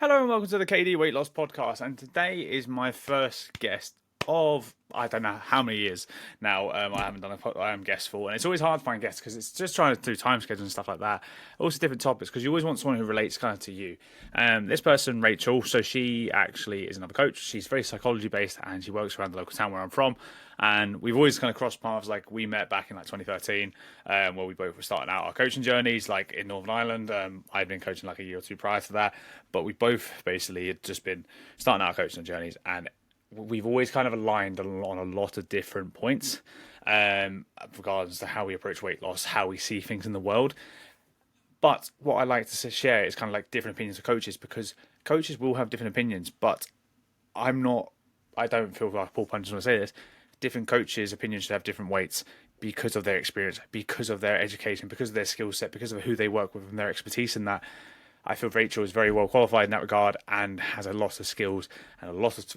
Hello and welcome to the KD Weight Loss Podcast. And today is my first guest of I don't know how many years now. I haven't done a guest for, and it's always hard to find guests because it's just trying to do time schedules and stuff like that. Also different topics because you always want someone who relates kind of to you. This person, Rachel, so she actually is another coach. She's very psychology based and she works around the local town where I'm from. And we've always kind of crossed paths. Like we met back in like 2013, where we both were starting out our coaching journeys, like in Northern Ireland. I'd been coaching like a year or two prior to that, but we both basically had just been starting our coaching journeys, and we've always kind of aligned on a lot of different points, regardless to how we approach weight loss, how we see things in the world. But what I like to share is kind of like different opinions of coaches, because coaches will have different opinions, but I'm not. I don't feel like Paul Punch when I say this. Different coaches' opinions should have different weights because of their experience, because of their education, because of their skill set, because of who they work with and their expertise in that. I feel Rachel is very well qualified in that regard and has a lot of skills and a lot of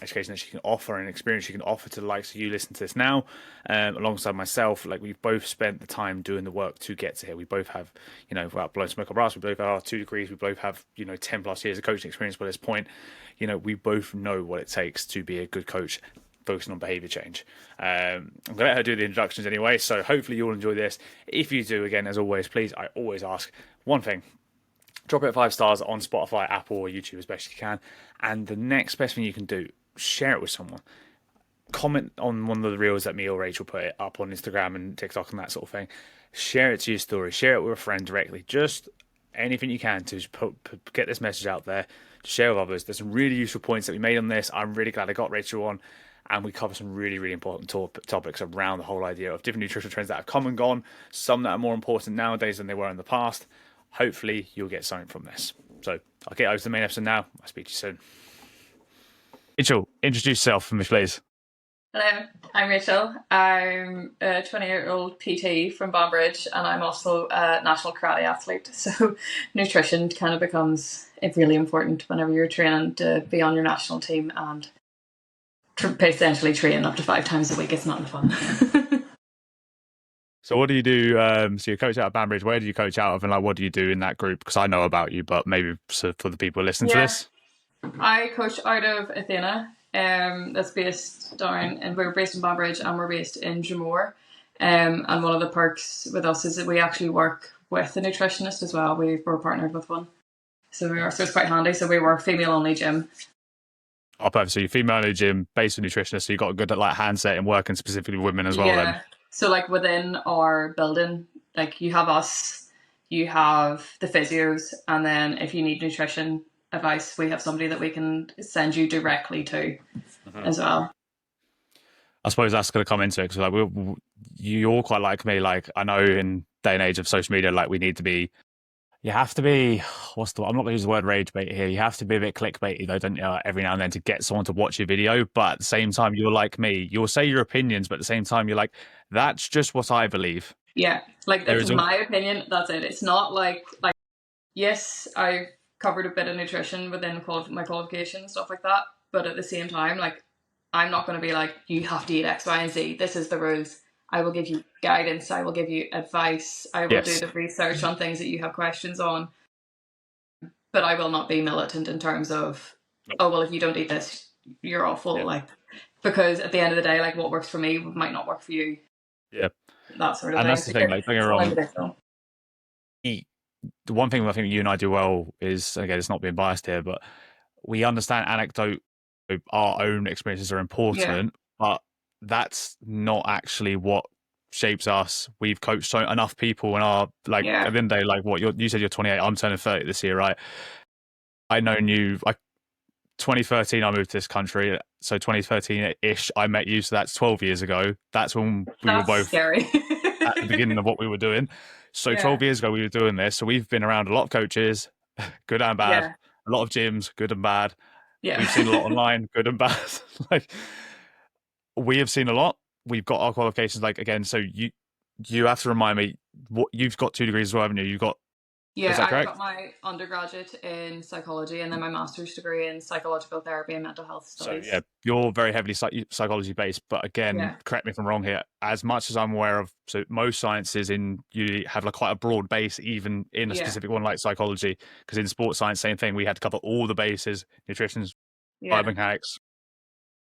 education that she can offer and experience she can offer to the likes of you listen to this now, alongside myself. Like, we've both spent the time doing the work to get to here. We both have, without blowing smoke up our ass, we both have our 2 degrees. We both have, 10 plus years of coaching experience by this point. We both know what it takes to be a good coach, focusing on behavior change. I'm going to let her do the introductions anyway, so hopefully you'll enjoy this. If you do, again, as always, please, I always ask one thing: drop it at 5 stars on Spotify, Apple, or YouTube as best you can. And the next best thing you can do, share it with someone. Comment on one of the reels that me or Rachel put it up on Instagram and TikTok and that sort of thing. Share it to your story. Share it with a friend directly. Just anything you can to get this message out there. Share with others. There's some really useful points that we made on this. I'm really glad I got Rachel on. And we cover some really, really important topics around the whole idea of different nutritional trends that have come and gone. Some that are more important nowadays than they were in the past. Hopefully you'll get something from this. So I'll get over to the main episode now. I'll speak to you soon. Rachel, introduce yourself for me, please. Hello, I'm Rachel. I'm a 20-year-old PT from Banbridge, and I'm also a national karate athlete. So nutrition kind of becomes really important whenever you're training to be on your national team and essentially train up to 5 times a week. It's not fun. So what do you do? So you coach out of Banbridge. Where do you coach out of, and like, what do you do in that group? Because I know about you, but maybe for the people listening to this. I coach out of Athena. That's based down, and we're based in Banbridge, and we're based in Jamore. And one of the perks with us is that we actually work with a nutritionist as well. We're partnered with one, so it's quite handy. So we work female only gym. Oh, perfect. So you're female only gym, based on nutritionist. So you got a good handset and working specifically with women as well. Then. So like within our building, like you have us, you have the physios, and then if you need nutrition advice, we have somebody that we can send you directly to as well. I suppose that's going to come into it because like you're all quite like me. Like, I know in day and age of social media, like you have to be, I'm not going to use the word rage bait here. You have to be a bit clickbaity though, don't you, every now and then to get someone to watch your video. But at the same time, you're like me. You'll say your opinions, but at the same time, you're like, that's just what I believe. Yeah, like that's my opinion. That's it. It's not like, yes, I've covered a bit of nutrition within my qualification and stuff like that. But at the same time, like, I'm not going to be like, you have to eat X, Y, and Z. This is the rules. I will give you guidance. I will give you advice. I will do the research on things that you have questions on. But I will not be militant in terms of, oh, well, if you don't eat this, you're awful. Like, because at the end of the day, like, what works for me might not work for you. Yeah. That sort of thing. And that's the thing, like, don't get me wrong. The one thing I think you and I do well is, again, it's not being biased here, but we understand anecdote, our own experiences are important, but that's not actually what shapes us. We've coached enough people and are like, at the end of the day, like what you said, you're 28, I'm turning 30 this year, right? I known you, like 2013, I moved to this country. So 2013-ish, I met you. So that's 12 years ago. That's when we were both scary. at the beginning of what we were doing. So 12 years ago, we were doing this. So we've been around a lot of coaches, good and bad, a lot of gyms, good and bad. Yeah. We've seen a lot online, good and bad. Like, we have seen a lot. We've got our qualifications. Like, again, so you have to remind me, what you've got 2 degrees as well, haven't you? You've got Yeah, Is that I've correct? got my undergraduate in psychology and then my master's degree in psychological therapy and mental health So studies. yeah, you're very heavily psychology based, but again, Yeah, correct me if I'm wrong here. As much as I'm aware of, so most sciences in you have like quite a broad base, even in a yeah, specific one like psychology. Because in sports science, same thing. We had to cover all the bases: nutrition, yeah. biomechanics,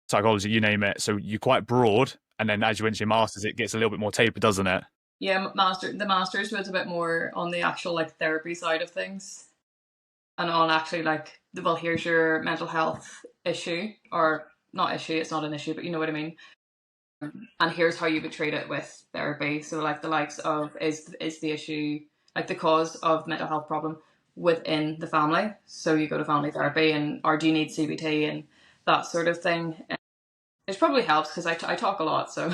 psychology, you name it. So you're quite broad, and then as you went to your masters, it gets a little bit more tapered, doesn't it? Yeah, the master's was a bit more on the actual like therapy side of things and on actually like, well, here's your mental health issue, or not issue, it's not an issue, but you know what I mean. And here's how you would treat it with therapy. So like the likes of is the issue like the cause of mental health problem within the family. So you go to family therapy and or do you need CBT and that sort of thing. It probably helps because I talk a lot. So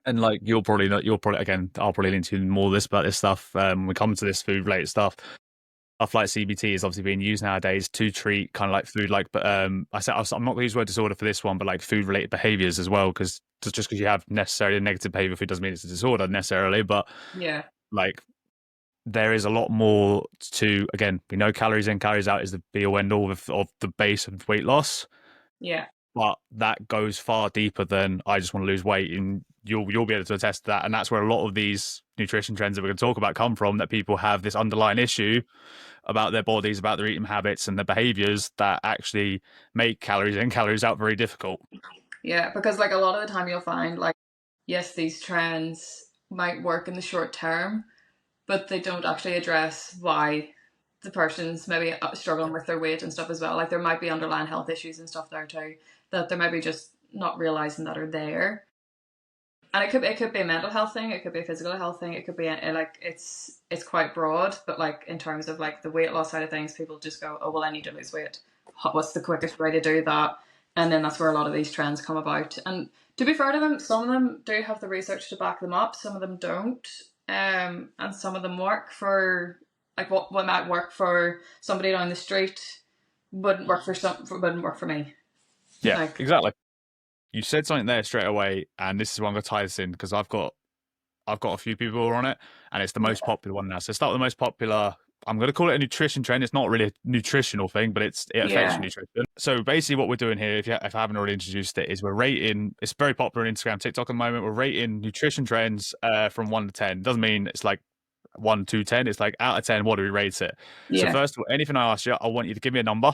And like you'll probably not, you'll probably again, I'll probably link to more of this about this stuff when we come to this food related stuff. Stuff like CBT is obviously being used nowadays to treat kind of like food, like, but I said I'm not going to use the word disorder for this one, but like food related behaviors as well, because just because you have necessarily a negative behavior food doesn't mean it's a disorder necessarily, but yeah, like there is a lot more to, again, we know calories in, calories out is the be all end all of the base of weight loss, yeah, but that goes far deeper than I just want to lose weight, and you'll be able to attest to that, and that's where a lot of these nutrition trends that we're going to talk about come from. That people have this underlying issue about their bodies, about their eating habits, and their behaviors that actually make calories in, calories out very difficult. yeah. Because like a lot of the time you'll find like yes, these trends might work in the short term, but they don't actually address why the person's maybe struggling with their weight and stuff as well. Like there might be underlying health issues and stuff there too that they might be just not realizing that are there. And it could be a mental health thing, it could be a physical health thing, it could be like it's quite broad. But like in terms of like the weight loss side of things, people just go, oh well, I need to lose weight. What's the quickest way to do that? And then that's where a lot of these trends come about. And to be fair to them, some of them do have the research to back them up, some of them don't. And some of them work for like what might work for somebody down the street wouldn't work for me. Yeah, Like exactly. You said something there straight away, and this is why I'm going to tie this in, because I've got a few people who are on it, and it's the most yeah, popular one now. So start with the most popular. I'm going to call it a nutrition trend. It's not really a nutritional thing, but it affects your yeah, nutrition. So basically, what we're doing here, if I haven't already introduced it, is we're rating. It's very popular on Instagram, TikTok at the moment. We're rating nutrition trends from 1 to 10. Doesn't mean it's like 1 to 10. It's like out of 10, what do we rate it? So yeah, first of all, anything I ask you, I want you to give me a number.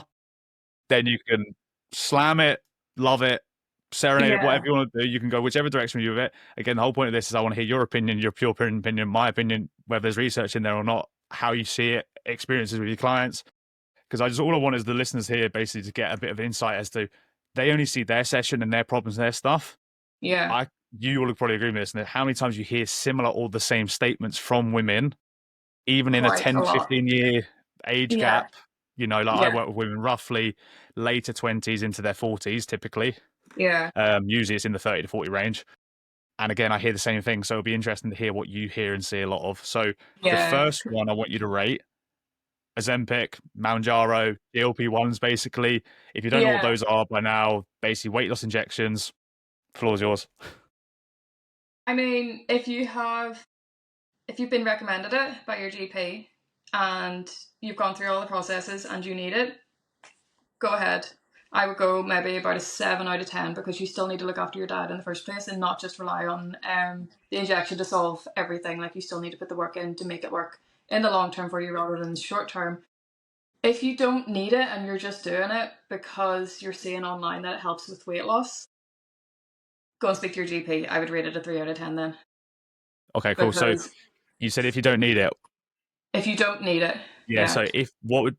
Then you can slam it, love it, serenade it, whatever yeah, you want to do. You can go whichever direction you with it. Again, the whole point of this is I want to hear your opinion, your pure opinion, my opinion, whether there's research in there or not, how you see it, experiences with your clients. Because all I want is the listeners here basically to get a bit of insight as to they only see their session and their problems and their stuff. yeah. You will probably agree with this. And how many times you hear similar or the same statements from women, even in a Quite 10 a to lot. 15 year age Yeah, gap. You know, like I yeah, work with women roughly later 20s into their 40s typically. yeah, Usually it's in the 30 to 40 range. And again, I hear the same thing. So it'll be interesting to hear what you hear and see a lot of. So the yeah, first one I want you to rate Ozempic, Mounjaro, GLP-1s, basically. If you don't know what yeah. those are by now, basically weight loss injections, floor's yours. I mean, if you've been recommended it by your GP and you've gone through all the processes and you need it, go ahead. I would go maybe about a 7 out of 10 because you still need to look after your diet in the first place and not just rely on the injection to solve everything. Like you still need to put the work in to make it work in the long term for you rather than the short term. If you don't need it and you're just doing it because you're seeing online that it helps with weight loss, go and speak to your GP. I would rate it a 3 out of 10 then. Okay, cool. So Because you said if you don't need it, if you don't need it, yeah. yeah, So what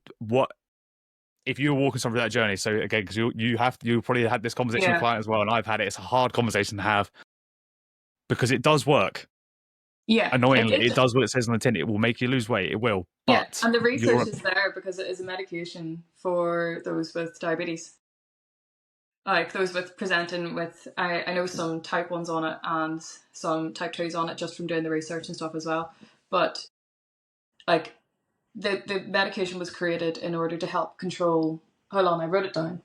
if you were walking someone through that journey? So again, because you probably had this conversation with a yeah, client as well, and I've had it. It's a hard conversation to have because it does work. yeah, Annoyingly, it does what it says on the tin. It will make you lose weight. It will, yeah. but And the research you're is there because it is a medication for those with diabetes. Like those with presenting with, I know some type 1s on it and some type 2s on it just from doing the research and stuff as well. But like the medication was created in order to help control, hold on, I wrote it down.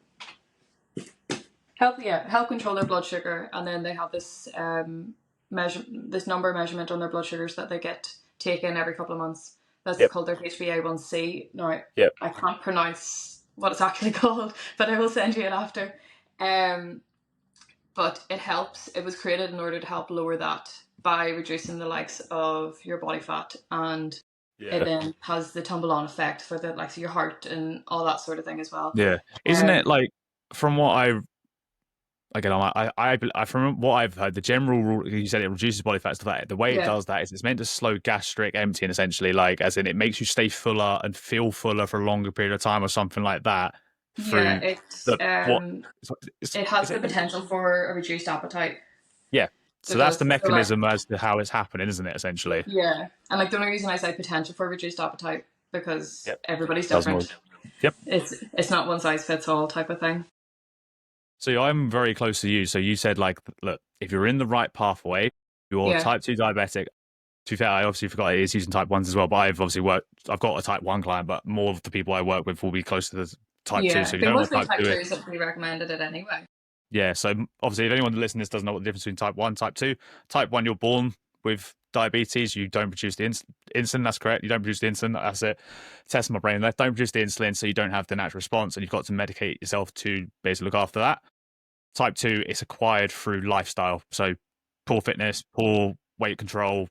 Help control their blood sugar, and then they have this number measurement on their blood sugars that they get taken every couple of months. That's Yep. called their HbA1c. Now, Yep. I can't pronounce what it's actually called, but I will send you it after. But it helps. It was created in order to help lower that by reducing the likes of your body fat, and it Yeah. then has the tumble on effect for the likes of your heart and all that sort of thing as well. Yeah. Isn't it like, from what again, from what I've heard, the general rule, you said it reduces body fat, stuff like that. The way it Yeah, does that is it's meant to slow gastric emptying, essentially, like, as in it makes you stay fuller and feel fuller for a longer period of time or something like that yeah. through the, what, It has is the it, potential for a reduced appetite. yeah. So So it that's does. the So like, mechanism as to how it's happening, isn't it, essentially? yeah, and like the only reason I say potential for reduced appetite because Yep. everybody's Does more. different. Yep. It's not one size fits all type of thing. So I'm very close to you. So you said, like, look, if you're in the right pathway, you're Yeah, type 2 diabetic. To be fair, I obviously forgot it is using type 1s as well, but I've got a type 1 client, but more of the people I work with will be close to the type 2. yeah. So if you But don't know what mostly type type 2 is, twos that we recommended it anyway. yeah. So obviously, if anyone listening to this doesn't know what the difference between type 1, type 2, type 1, you're born with diabetes. You don't produce the insulin. That's correct. You don't produce the insulin. That's it. Test my brain left. Don't produce the insulin, so you don't have the natural response, and you've got to medicate yourself to basically look after that. Type 2, it's acquired through lifestyle. So poor fitness, poor weight control,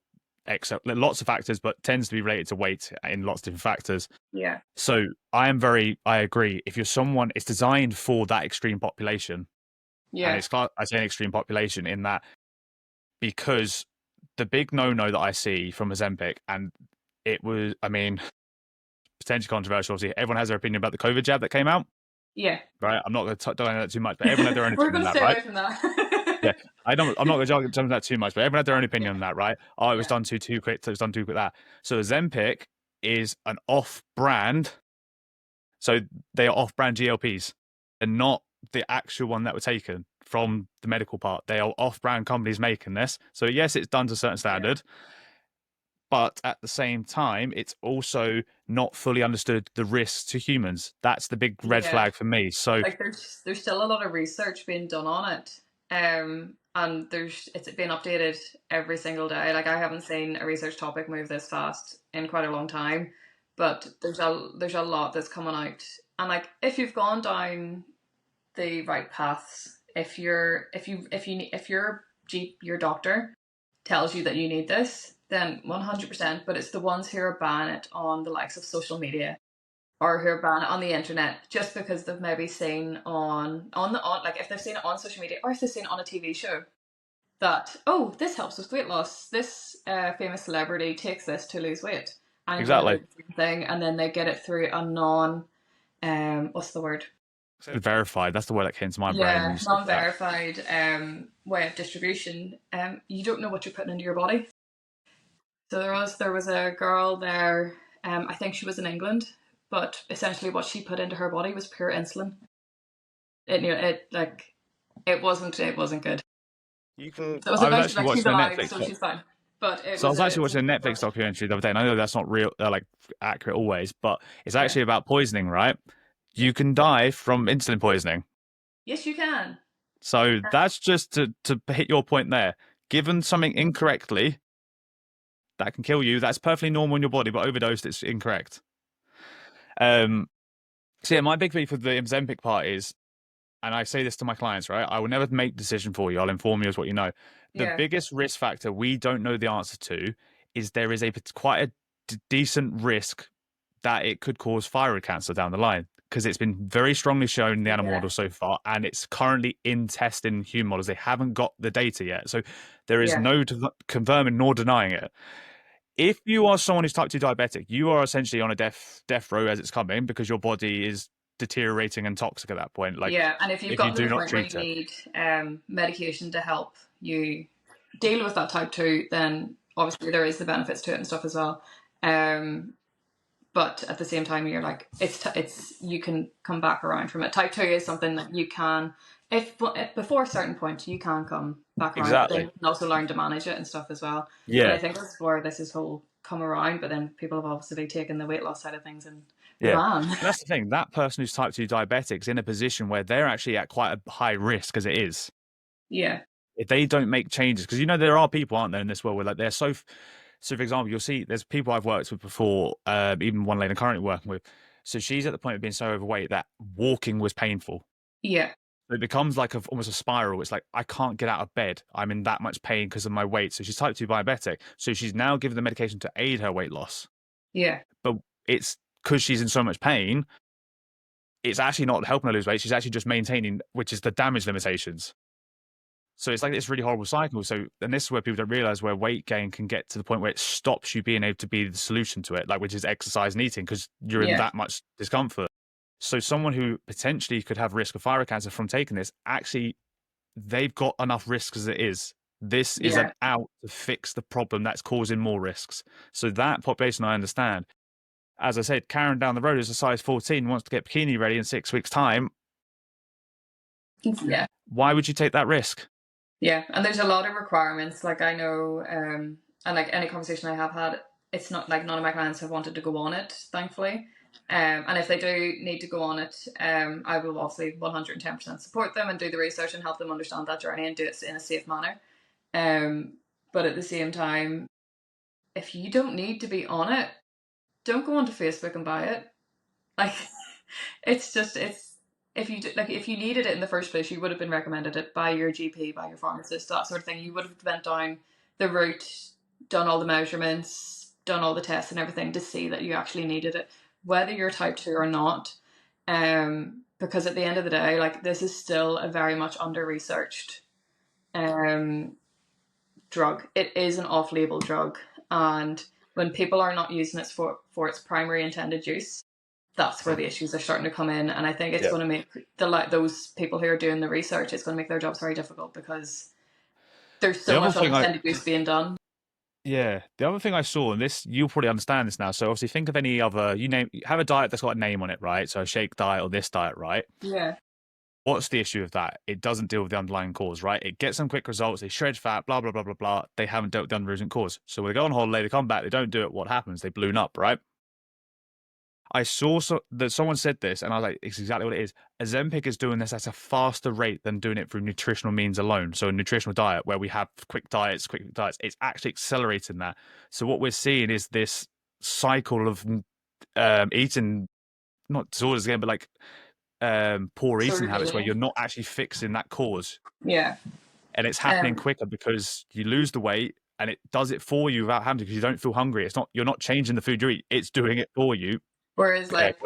lots of factors, but tends to be related to weight in lots of different factors. Yeah, So I agree. If you're someone, it's designed for that extreme population. And yeah, I say an extreme population in that, because the big no-no that I see from Ozempic, and it was, I mean, potentially controversial. Obviously, everyone has their opinion about the COVID jab that came out, yeah. right? I'm not going to dive into that too much, but everyone had their own We're opinion going on to that, stay right? away from that. Yeah, I'm not going to jump into that too much, but everyone had their own opinion Yeah, on that, right? Oh, it was yeah, done too quick. It was done too quick. That. So Ozempic is an off-brand. So they are off-brand GLPs, and not the actual one that were taken from the medical part. They are off-brand companies making this. So yes, it's done to a certain yeah, standard, but at the same time, it's also not fully understood the risks to humans. That's the big red yeah. flag for me. So Like there's still a lot of research being done on it, and it's being updated every single day. Like I haven't seen a research topic move this fast in quite a long time, but there's a lot that's coming out, and like if you've gone down the right paths, if your doctor tells you that you need this, then 100%. But it's the ones who are banning it on the likes of social media or who are banned on the internet just because they've maybe seen on like if they've seen it on social media or if they've seen it on a TV show that this helps with weight loss. This famous celebrity takes this to lose weight. I'm going to exactly. do the same thing, and then they get it through a non what's the word? Verified. That's the word that came to my brain when Yeah, you said that. non-verified way of distribution. You don't know what you're putting into your body. So there was a girl there. I think she was in England, but essentially what she put into her body was pure insulin. It wasn't good. You can. So it was I was eventually actually like she's watching a alive, Netflix. so she's fine. But it So I was was actually it's watching a a Netflix documentary the other day, and I know that's not real, like accurate always, but it's yeah, actually about poisoning, right? yeah. You can die from insulin poisoning. Yes, you can. So that's just to hit your point there. Given something incorrectly, that can kill you. That's perfectly normal in your body, but overdosed, it's incorrect. Um. So yeah, my big beef with the Ozempic part is, and I say this to my clients, right? I will never make a decision for you. I'll inform you as what you know. The Yeah, biggest risk factor we don't know the answer to is there is quite a decent risk that it could cause thyroid cancer down the line, because it's been very strongly shown in the animal yeah, model so far, and it's currently in test in human models. They haven't got the data yet, so there is yeah, no confirming nor denying it. If you are someone who's type 2 diabetic, you are essentially on a death row as it's coming, because your body is deteriorating and toxic at that point. Like, yeah. And if you've if you gotten to do the not point where you treat it. need medication to help you deal with that type two, then obviously there is the benefits to it and stuff as well. Um, but at the same time, you're like it's you can come back around from it. Type two is something that you can, if before a certain point you can come back around, but then Exactly. you can also learn to manage it and stuff as well. And I Yeah. think that's where this is whole come around. But then people have obviously taken the weight loss side of things and the Yeah. ban. And that's the thing. That person who's type 2 diabetic is in a position where they're actually at quite a high risk as it is. Yeah, If they don't make changes, because there are people, aren't there, in this world where like they're so So, for example, you'll see there's people I've worked with before, even one lady I'm currently working with. So she's at the point of being so overweight that walking was painful. Yeah. So it becomes like almost a spiral. It's like, I can't get out of bed. I'm in that much pain because of my weight. So she's type 2 diabetic. So she's now given the medication to aid her weight loss. Yeah. But it's because she's in so much pain, it's actually not helping her lose weight. She's actually just maintaining, which is the damage limitations. So it's like this really horrible cycle. So, and this is where people don't realize where weight gain can get to the point where it stops you being able to be the solution to it, like which is exercise and eating, because you're in Yeah. that much discomfort. So someone who potentially could have risk of thyroid cancer from taking this, actually, they've got enough risks as it is. This is an out to fix the problem that's causing more risks. So that population I understand. As I said, Karen down the road is a size 14, wants to get bikini ready in 6 weeks' time. Yeah. Why would you take that risk? Yeah, and there's a lot of requirements. Like I know, and like any conversation I have had, it's not like none of my clients have wanted to go on it, thankfully. And if they do need to go on it, I will obviously 110% support them and do the research and help them understand that journey and do it in a safe manner. But at the same time, if you don't need to be on it, don't go onto Facebook and buy it. Like, it's if you needed it in the first place, you would have been recommended it by your GP, by your pharmacist, that sort of thing. You would have went down the route, done all the measurements, done all the tests and everything to see that you actually needed it, whether you're type 2 or not. Because at the end of the day, like, this is still a very much under-researched drug. It is an off-label drug, and when people are not using it for its primary intended use, that's where the issues are starting to come in. And I think it's going to make those people who are doing the research, it's going to make their jobs very difficult because there's so much unintended use being done. Yeah. The other thing I saw, and this, you'll probably understand this now. So obviously think of any other, have a diet that's got a name on it, right? So a shake diet or this diet, right? Yeah. What's the issue with that? It doesn't deal with the underlying cause, right? It gets some quick results. They shred fat, blah, blah, blah, blah, blah. They haven't dealt with the underlying cause. So when they go on holiday, they come back, they don't do it. What happens? They balloon up, right? I saw that someone said this, and I was like, it's exactly what it is. Ozempic is doing this at a faster rate than doing it through nutritional means alone. So a nutritional diet where we have quick diets, it's actually accelerating that. So what we're seeing is this cycle of eating, not disorders again, but like poor eating habits where you're not actually fixing that cause. Yeah. And it's happening quicker because you lose the weight and it does it for you without having to, because you don't feel hungry. You're not changing the food you eat. It's doing it for you. Whereas like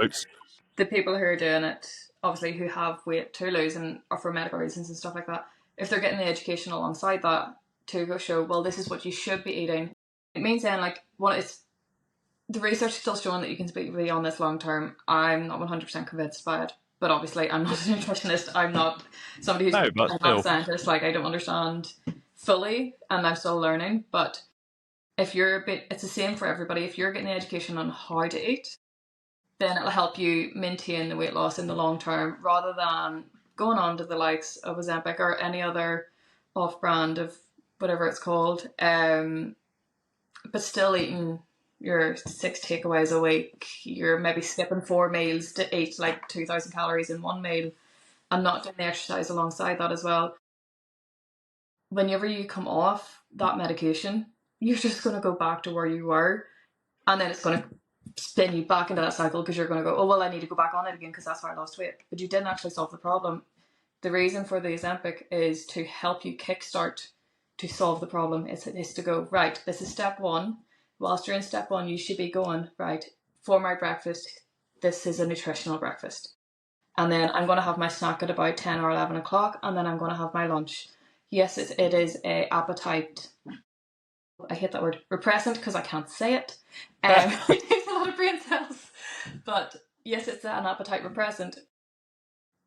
the people who are doing it, obviously who have weight to lose and or for medical reasons and stuff like that, if they're getting the education alongside that to go show, well, this is what you should be eating, it means then like the research is still showing that you can be on this long term. I'm not 100% convinced by it, but obviously I'm not a nutritionist. I'm not somebody who's I'm not a scientist. Like, I don't understand fully and I'm still learning. But if it's the same for everybody. If you're getting the education on how to eat, then it'll help you maintain the weight loss in the long term rather than going on to the likes of Ozempic or any other off-brand of whatever it's called, but still eating your 6 takeaways a week. You're maybe skipping 4 meals to eat like 2,000 calories in one meal and not doing the exercise alongside that as well. Whenever you come off that medication, you're just going to go back to where you were, and then it's going to spin you back into that cycle because you're going to go, oh, well, I need to go back on it again because that's why I lost weight. But you didn't actually solve the problem. The reason for the Ozempic is to help you kickstart to solve the problem. It's to go, right, this is step one. Whilst you're in step one, you should be going, right, for my breakfast, this is a nutritional breakfast. And then I'm going to have my snack at about 10 or 11 o'clock, and then I'm going to have my lunch. Yes, it is a appetite, I hate that word, repressant, because I can't say it. It takes a lot of brain cells. But yes, it's an appetite repressant,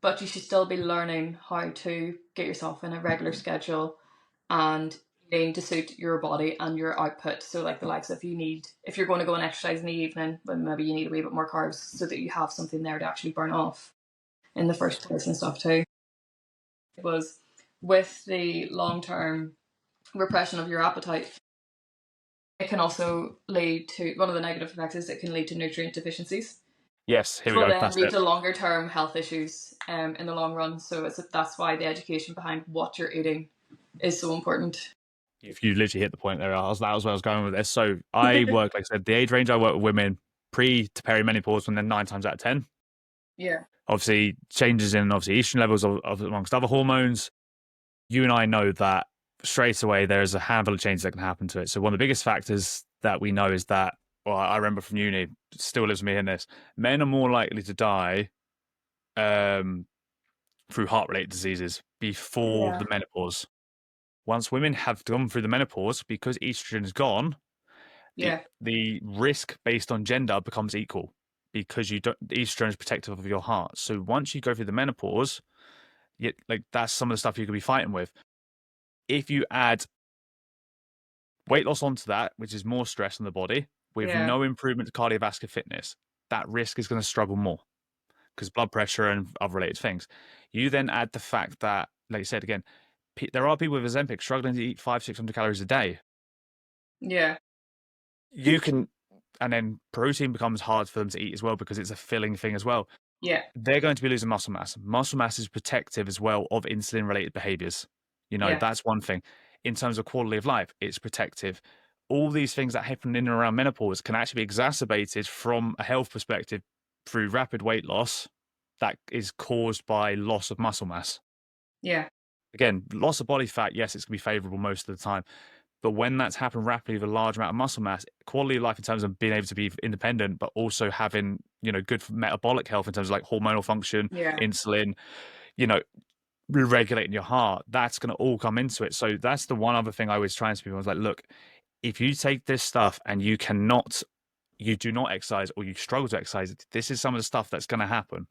but you should still be learning how to get yourself in a regular schedule and eating to suit your body and your output. So like the likes of if you're going to go and exercise in the evening, then maybe you need a wee bit more carbs so that you have something there to actually burn off in the first place and stuff too. It was with the long-term repression of your appetite, it can also lead to, one of the negative effects is it can lead to nutrient deficiencies. Yes, here we go. Then lead to longer-term health issues in the long run. So that's why the education behind what you're eating is so important. You literally hit the point there. That was where I was going with this. So I work, like I said, the age range I work with women pre to perimenopause, and then 9 times out of 10. Yeah. Obviously, changes in estrogen levels of amongst other hormones. You and I know that straight away there's a handful of changes that can happen to it. So one of the biggest factors that we know is that, well, I remember from uni, still lives with me in this, men are more likely to die through heart-related diseases before Yeah. the menopause. Once women have gone through the menopause, because estrogen is gone, Yeah. the risk based on gender becomes equal because estrogen is protective of your heart. So once you go through the menopause, like that's some of the stuff you could be fighting with. If you add weight loss onto that, which is more stress on the body, with Yeah. no improvement to cardiovascular fitness, that risk is going to struggle more because blood pressure and other related things. You then add the fact that, like you said again, there are people with Ozempic struggling to eat 500-600 calories a day. Yeah. You can, and then protein becomes hard for them to eat as well because it's a filling thing as well. Yeah. They're going to be losing muscle mass. Muscle mass is protective as well of insulin related behaviors. Yeah. That's one thing. In terms of quality of life, it's protective. All these things that happen in and around menopause can actually be exacerbated from a health perspective through rapid weight loss that is caused by loss of muscle mass. Yeah. Again, loss of body fat, yes, it's going to be favorable most of the time. But when that's happened rapidly with a large amount of muscle mass, quality of life in terms of being able to be independent, but also having, good metabolic health in terms of like hormonal function, Yeah. insulin, you know, regulating your heart, that's going to all come into it. So that's the one other thing I always try and to people. I was like, look, if you take this stuff and you do not exercise or you struggle to exercise, this is some of the stuff that's going to happen.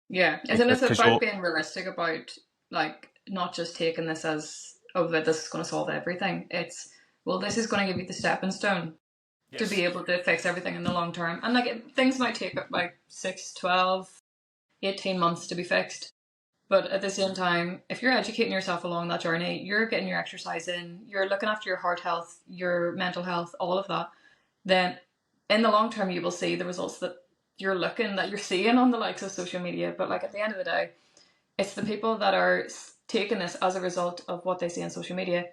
Yeah. Isn't it Because about being realistic about like not just taking this as, oh, that this is going to solve everything. It's, well, this is going to give you the stepping stone to be able to fix everything in the long term. And like things might take like 6, 12, 18 months to be fixed. But at the same time, if you're educating yourself along that journey, you're getting your exercise in, you're looking after your heart health, your mental health, all of that, then in the long term, you will see the results that you're seeing on the likes of social media. But like at the end of the day, it's the people that are taking this as a result of what they see on social media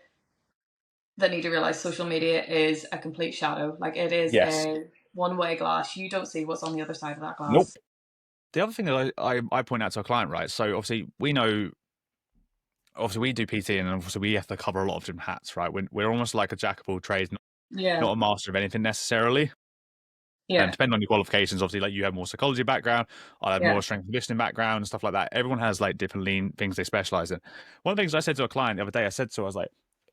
that need to realize social media is a complete shadow. Like it is a one-way glass. You don't see what's on the other side of that glass. Nope. The other thing that I point out to a client, right? So obviously we know, obviously we do PT and obviously we have to cover a lot of different hats, right? We're almost like a jack of all trades, not a master of anything necessarily. Yeah. And depending on your qualifications, obviously, like you have more psychology background, I have more strength and conditioning background and stuff like that. Everyone has like different lean things they specialize in. One of the things I said to a client the other day, I was like,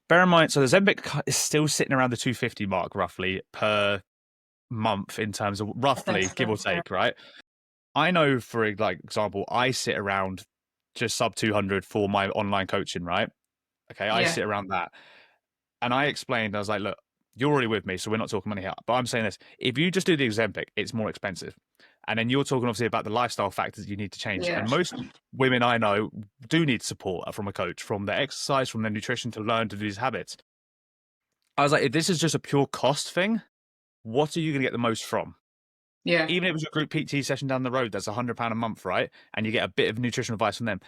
bear in mind, so the Ozempic is still sitting around the 250 mark roughly per month in terms of roughly, give or take, right? I know, for like example, I sit around just sub 200 for my online coaching, right? Okay, I sit around that. And I explained, I was like, look, you're already with me, so we're not talking money here. But I'm saying this, if you just do the Ozempic, it's more expensive. And then you're talking obviously about the lifestyle factors you need to change. Yeah. And most women I know do need support from a coach, from their exercise, from their nutrition to learn to do these habits. I was like, if this is just a pure cost thing, what are you going to get the most from? Yeah. Even if it was a group PT session down the road, that's £100 a month, right? And you get a bit of nutritional advice from them.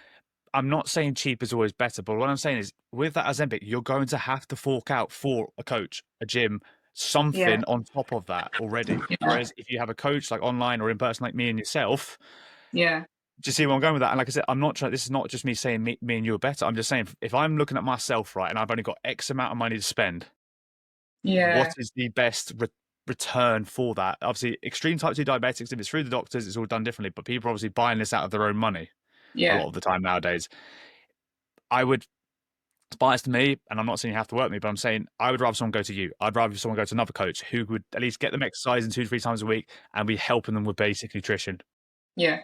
I'm not saying cheap is always better, but what I'm saying is with that Ozempic, you're going to have to fork out for a coach, a gym, something on top of that already. Yeah. Whereas if you have a coach like online or in person like me and yourself, yeah. do you see where I'm going with that? And like I said, I'm not trying, this is not just me saying me and you are better. I'm just saying if I'm looking at myself, right, and I've only got X amount of money to spend, what is the best return for that? Obviously, extreme type 2 diabetics, if it's through the doctors, it's all done differently, but people are obviously buying this out of their own money a lot of the time nowadays. It's biased to me, and I'm not saying you have to work with me, but I'm saying I would rather someone go to you. I'd rather someone go to another coach who would at least get them exercising 2-3 times a week and be helping them with basic nutrition. Yeah.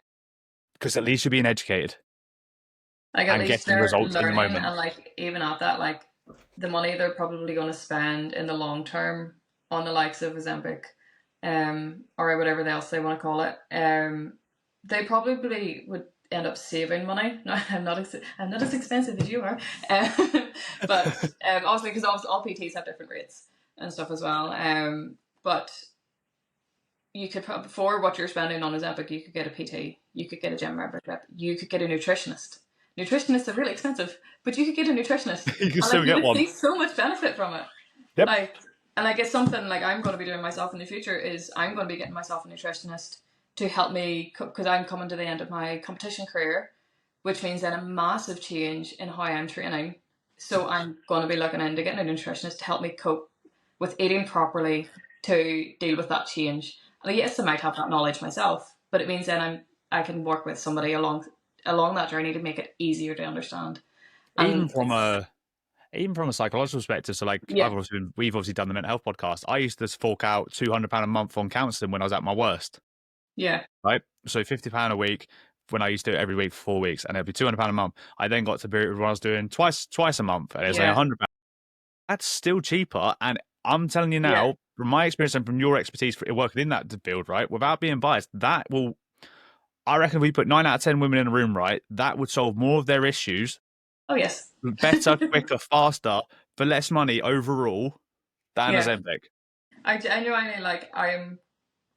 Because at least you're being educated. Like at least they're results learning, in the moment. and like even at that, like the money they're probably going to spend in the long term on the likes of Ozempic, or whatever else they want to call it, they probably would end up saving money. No, I'm not as expensive as you are, but obviously because all PTs have different rates and stuff as well. But you could probably, for what you're spending on Ozempic, you could get a PT, you could get a gym membership, you could get a nutritionist. nutritionists are really expensive, but you could get a nutritionist, You can and still like you get would one. see so much benefit from it. Yep. Like, and I guess something like I'm going to be doing myself in the future is I'm going to be getting myself a nutritionist to help me, because I'm coming to the end of my competition career, which means then a massive change in how I'm training. So I'm going to be looking into getting a nutritionist to help me cope with eating properly to deal with that change. And yes, I might have that knowledge myself, but it means then I can work with somebody along that journey to make it easier to understand. Even And from a psychological perspective, so like yeah, we've obviously done the mental health podcast. I used to fork out £200 a month on counselling when I was at my worst. yeah, Right, so £50 a week when I used to do it every week for 4 weeks, and it'd be £200 a month. I then got to be when I was doing twice a month, and it's only yeah, £100. That's still cheaper, and I'm telling you yeah. now, from my experience and from your expertise for working in that field, right, without being biased, that will, I reckon, if we put 9 out of 10 women in a room, right, that would solve more of their issues Oh yes. better, quicker, faster, for less money overall than Yeah. Ozempic. I genuinely like I'm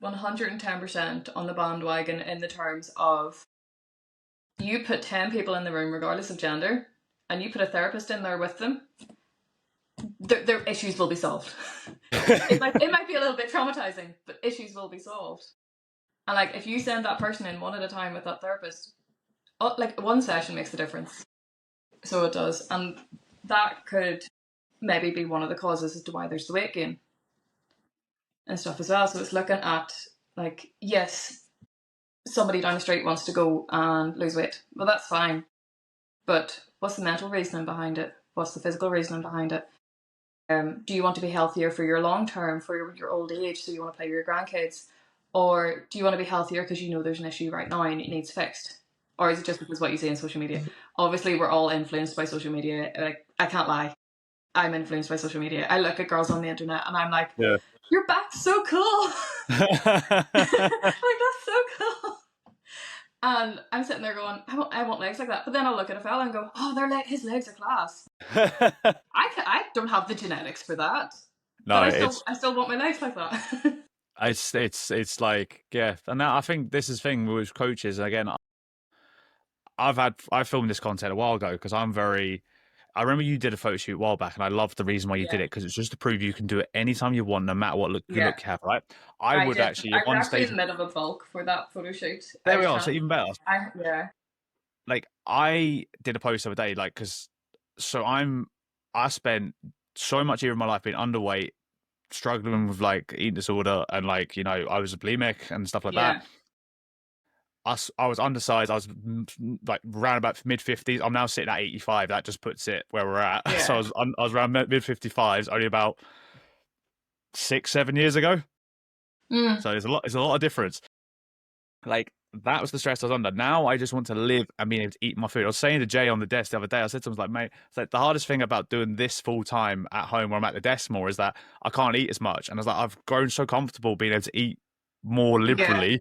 110% on the bandwagon in the terms of you put 10 people in the room, regardless of gender, and you put a therapist in there with them, their issues will be solved. It might be a little bit traumatizing, but issues will be solved. And like if you send that person in one at a time with that therapist, like one session makes the difference. So it does. And that could maybe be one of the causes as to why there's the weight gain and stuff as well. So it's looking at like, yes, somebody down the street wants to go and lose weight. Well, that's fine. But what's the mental reasoning behind it? What's the physical reasoning behind it? Do you want to be healthier for your long term, for your old age, so you want to play with your grandkids? Or do you want to be healthier because you know there's an issue right now and it needs fixed? Or is it just because what you see on social media? Obviously, we're all influenced by social media. Like, I can't lie. I'm influenced by social media. I look at girls on the internet and I'm like, Yeah. your back's so cool. Like, that's so cool. And I'm sitting there going, I want legs like that. But then I'll look at a fella and go, oh, his legs are class. I don't have the genetics for that. No, But I still want my legs like that. it's like, yeah, and I think this is the thing with coaches. Again, I filmed this content a while ago because I remember you did a photo shoot a while back, and I loved the reason why you did Yeah. it, because it's just to prove you can do it anytime you want, no matter what good Yeah. look you have, right? I I would did. actually I at was one actually stage. in the middle of a bulk for that photo shoot. There we are, so even better. Yeah. Like I did a post the other day, like because so I spent so much of my life being underweight, struggling with like eating disorder, and like I was bulimic and stuff like that. Yeah. I was undersized. I was like around about mid-50s. I'm now sitting at 85. That just puts it where we're at. Yeah. So I was around mid-55s only about 6-7 years ago. Mm. So there's a lot of difference. Like that was the stress I was under. Now I just want to live and being able to eat my food. I was saying to Jay on the desk the other day, I said to him, like, mate, it's like the hardest thing about doing this full time at home where I'm at the desk more is that I can't eat as much. And I was like, I've grown so comfortable being able to eat more Yeah. liberally,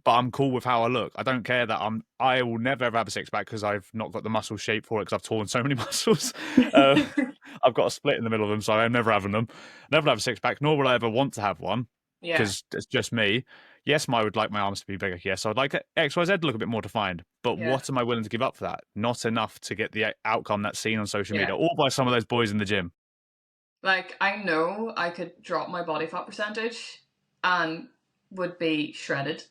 but I'm cool with how I look. I don't care that I will never ever have a six pack because I've not got the muscle shape for it because I've torn so many muscles. I've got a split in the middle of them, so I'm never having them. Never have a six pack, nor will I ever want to have one Yeah. because it's just me. Yes, I would like my arms to be bigger. Yes, I'd like XYZ to look a bit more defined. But Yeah. what am I willing to give up for that? Not enough to get the outcome that's seen on social Yeah. media or by some of those boys in the gym. Like, I know I could drop my body fat percentage and would be shredded.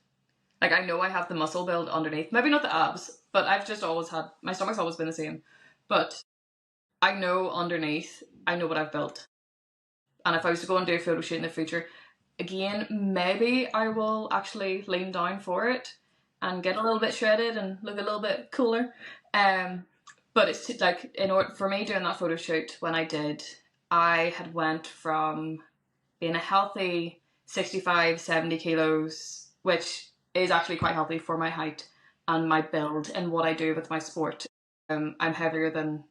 Like, I know I have the muscle build underneath. Maybe not the abs, but I've just always had, my stomach's always been the same. But I know underneath, I know what I've built. And if I was to go and do a photo shoot in the future, again, maybe I will actually lean down for it and get a little bit shredded and look a little bit cooler. But it's like, in order for me doing that photo shoot, when I did, I had went from being a healthy 65, 70 kilos, which is actually quite healthy for my height and my build and what I do with my sport. I'm heavier than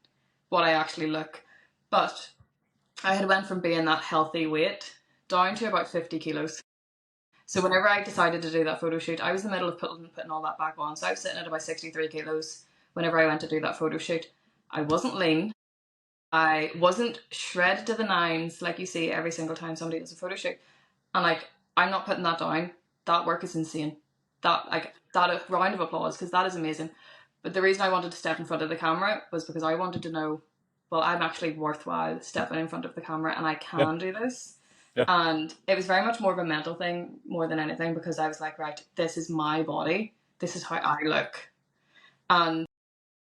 what I actually look. But I had went from being that healthy weight down to about 50 kilos. So whenever I decided to do that photo shoot, I was in the middle of putting all that back on. So I was sitting at about 63 kilos whenever I went to do that photo shoot. I wasn't lean. I wasn't shredded to the nines like you see every single time somebody does a photo shoot. And like, I'm not putting that down. That work is insane. That a round of applause, because that is amazing. But the reason I wanted to step in front of the camera was because I wanted to know, well, I'm actually worthwhile stepping in front of the camera and I Yeah. can do this. Yeah. And it was very much more of a mental thing more than anything, because I was like, right, this is my body. This is how I look. And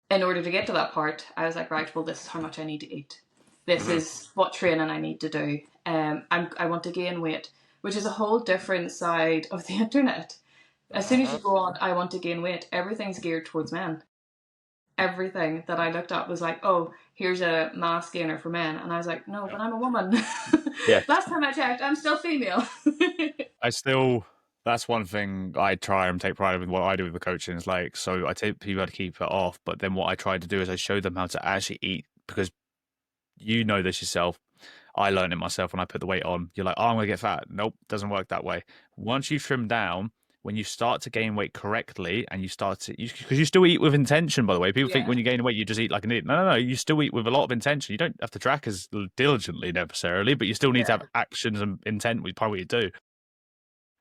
in order to get to that part, I was like, right, well, this is how much I need to eat. This is what training I need to do. I want to gain weight, which is a whole different side of the internet. As soon as you go on, I want to gain weight, everything's geared towards men. Everything that I looked at was like, oh, here's a mass gainer for men. And I was like, no, but I'm a woman. Yeah. Last time I checked, I'm still female. That's one thing I try and take pride in with what I do with the coaching. Is like, so I take people to keep it off, but then what I try to do is I show them how to actually eat, because you know this yourself. I learned it myself when I put the weight on. You're like, oh, I'm going to get fat. Nope, doesn't work that way. Once you trim down, when you start to gain weight correctly and you start to, because you still eat with intention, by the way. People think when you gain weight, you just eat like an idiot. No. You still eat with a lot of intention. You don't have to track as diligently necessarily, but you still need to have actions and intent with part of what you do.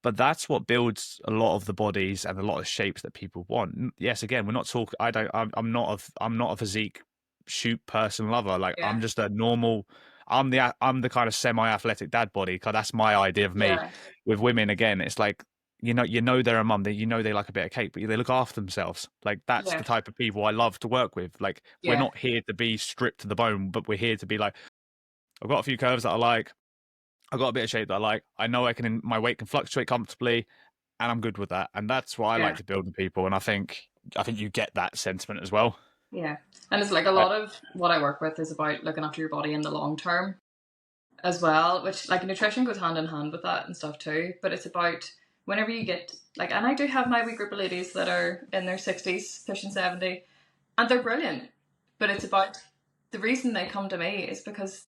But that's what builds a lot of the bodies and a lot of shapes that people want. Yes, again, we're not talking. I'm not a physique shoot person lover. Like I'm just a normal. I'm the kind of semi-athletic dad body. Cause that's my idea of me. Yeah. With women, again, it's like you know they're a mum. They they like a bit of cake, but they look after themselves. Like that's the type of people I love to work with. Like we're not here to be stripped to the bone, but we're here to be like, I've got a few curves that I like. I've got a bit of shape that I like. I know my weight can fluctuate comfortably, and I'm good with that. And that's what I like to build in people. And I think you get that sentiment as well. Yeah. And it's like a lot of what I work with is about looking after your body in the long term as well, which like nutrition goes hand in hand with that and stuff too. But it's about whenever you get like, and I do have my wee group of ladies that are in their 60s, pushing 70, and they're brilliant. But it's about the reason they come to me is because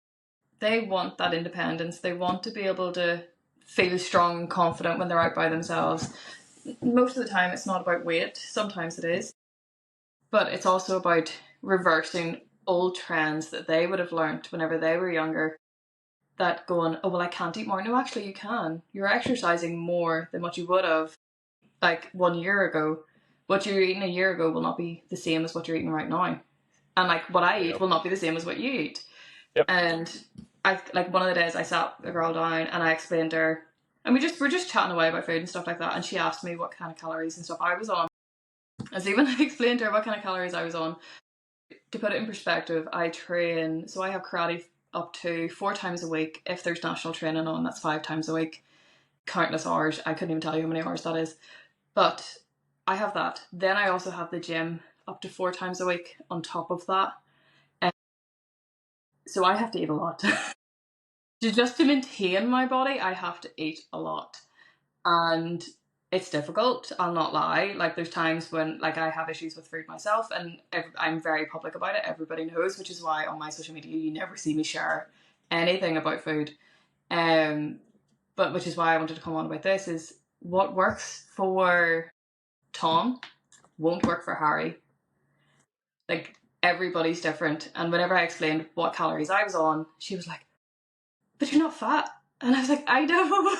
they want that independence. They want to be able to feel strong and confident when they're out by themselves. Most of the time, it's not about weight. Sometimes it is. But it's also about reversing old trends that they would have learned whenever they were younger. That going, oh, well, I can't eat more. No, actually, you can. You're exercising more than what you would have like 1 year ago. What you're eating a year ago will not be the same as what you're eating right now. And like what I eat will not be the same as what you eat. Yep. And I like one of the days I sat a girl down and I explained to her, and we're just chatting away about food and stuff like that, and she asked me what kind of calories and stuff I was on. And so when I explained to her what kind of calories I was on, to put it in perspective, I train, so I have karate up to 4 times a week. If there's national training on, that's 5 times a week. Countless hours. I couldn't even tell you how many hours that is. But I have that. Then I also have the gym up to 4 times a week on top of that. So I have to eat a lot. Just to maintain my body, I have to eat a lot. And it's difficult, I'll not lie. Like there's times when like I have issues with food myself, and I'm very public about it. Everybody knows, which is why on my social media you never see me share anything about food. But which is why I wanted to come on about this, is what works for Tom won't work for Harry. Like everybody's different. And whenever I explained what calories I was on, she was like, but you're not fat. And I was like, I know.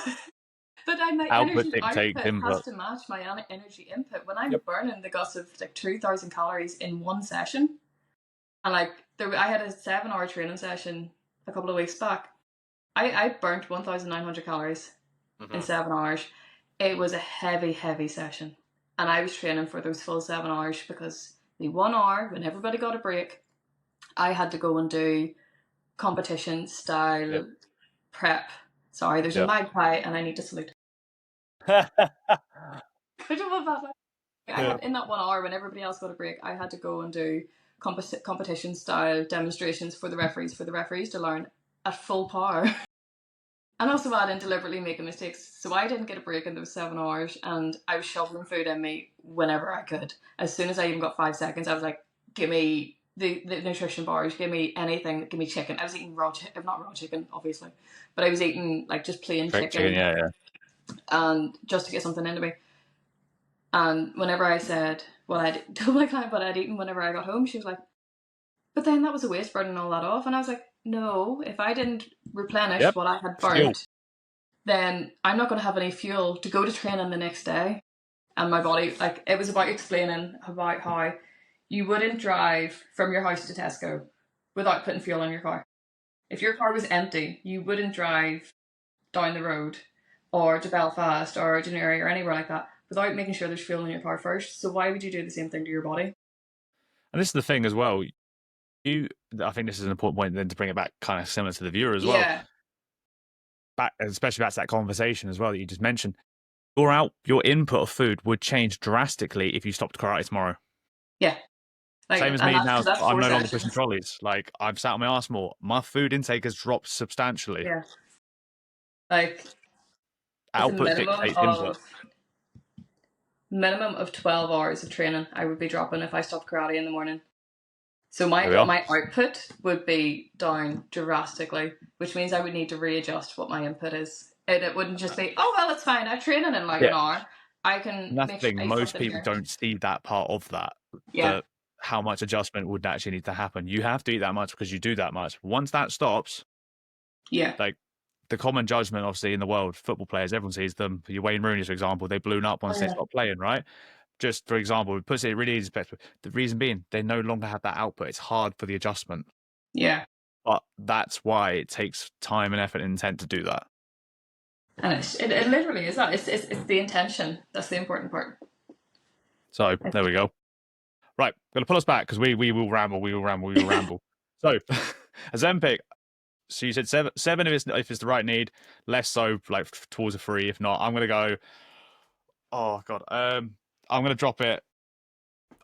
But my energy output has to match my energy input. When I'm burning the guts of like 2,000 calories in one session, and like I had a 7-hour training session a couple of weeks back. I burnt 1,900 calories in 7 hours. It was a heavy, heavy session. And I was training for those full 7 hours because the 1 hour, when everybody got a break, I had to go and do competition style prep. Sorry, there's a magpie and I need to salute. I don't want that. I had, in that 1 hour, when everybody else got a break, I had to go and do competition style demonstrations for the referees to learn at full power. And also add in deliberately making mistakes. So I didn't get a break in those 7 hours, and I was shoveling food in me whenever I could. As soon as I even got 5 seconds, I was like, give me the nutrition bars, give me anything, give me chicken. I was eating not raw chicken, obviously, but I was eating like just plain chicken. Yeah. And just to get something into me. And whenever I said, well, I told my client what I'd eaten whenever I got home, she was like, but then that was a waste burning all that off. And I was like, no, if I didn't replenish what I had burnt, then I'm not going to have any fuel to go to training the next day. And my body, like, it was about explaining about how You wouldn't drive from your house to Tesco without putting fuel in your car. If your car was empty, you wouldn't drive down the road or to Belfast or to Newry or anywhere like that without making sure there's fuel in your car first. So why would you do the same thing to your body? And this is the thing as well. I think this is an important point then to bring it back kind of similar to the viewer as well. Yeah. Especially back to that conversation as well that you just mentioned. Your input of food would change drastically if you stopped karate tomorrow. Yeah. Like, Same as me now. that's I'm no longer sessions. pushing trolleys. Like, I've sat on my ass more. My food intake has dropped substantially. Yeah. Like, Output dictates input. Minimum of 12 hours of training I would be dropping if I stopped karate in the morning. So my output would be down drastically, which means I would need to readjust what my input is. And it wouldn't just be, oh, well, it's fine. I'm training in like an hour. I can make sure most people don't see that part of that. Yeah. How much adjustment would actually need to happen. You have to eat that much because you do that much. Once that stops, like the common judgment, obviously, in the world, football players, everyone sees them. Your Wayne Rooney's, for example, they balloon up once they stop playing, right? Just for example, it puts it really easy perspective. The reason being, they no longer have that output. It's hard for the adjustment. Yeah. But that's why it takes time and effort and intent to do that. And it literally is that. It's the intention. That's the important part. So there we go. Right, going to pull us back because we will ramble. So, Ozempic. So you said seven if it's the right need, less so like towards a 3. If not, I'm going to go. Oh God, I'm going to drop it.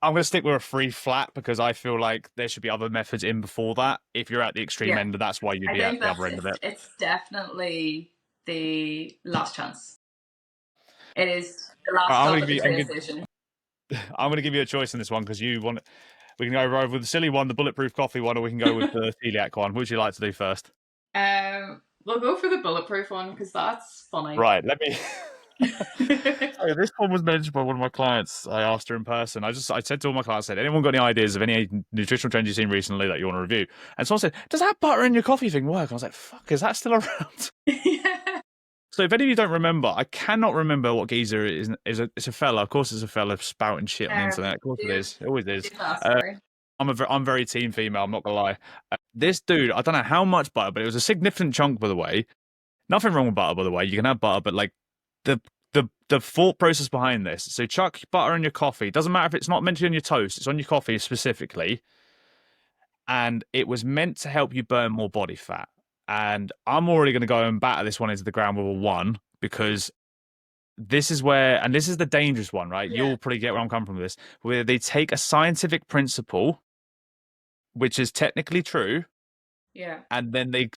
I'm going to stick with a 3 flat because I feel like there should be other methods in before that. If you're at the extreme end, that's why you'd be at the other end of it. It's definitely the last chance. It is the last stop at the train station. I'm going to give you a choice in this one because you want. We can go either with the silly one, the bulletproof coffee one, or we can go with the celiac one. What would you like to do first? We'll go for the bulletproof one because that's funny. Right. Let me. Sorry, this one was mentioned by one of my clients. I asked her in person. I said to all my clients, anyone got any ideas of any nutritional trends you've seen recently that you want to review? And someone said, does that butter in your coffee thing work? And I was like, fuck, is that still around? Yeah. So if any of you don't remember, I cannot remember what geezer is. It's a fella. Of course, it's a fella spouting shit on the internet. Of course it is. It always is. I'm very team female. I'm not gonna lie. This dude, I don't know how much butter, but it was a significant chunk, by the way. Nothing wrong with butter, by the way. You can have butter, but like the thought process behind this. So chuck butter in your coffee. Doesn't matter if it's not meant to be on your toast. It's on your coffee specifically, and it was meant to help you burn more body fat. And I'm already going to go and batter this one into the ground with a 1 because this is where, and this is the dangerous one, right? Yeah. You'll probably get where I'm coming from with this, where they take a scientific principle, which is technically true, and then they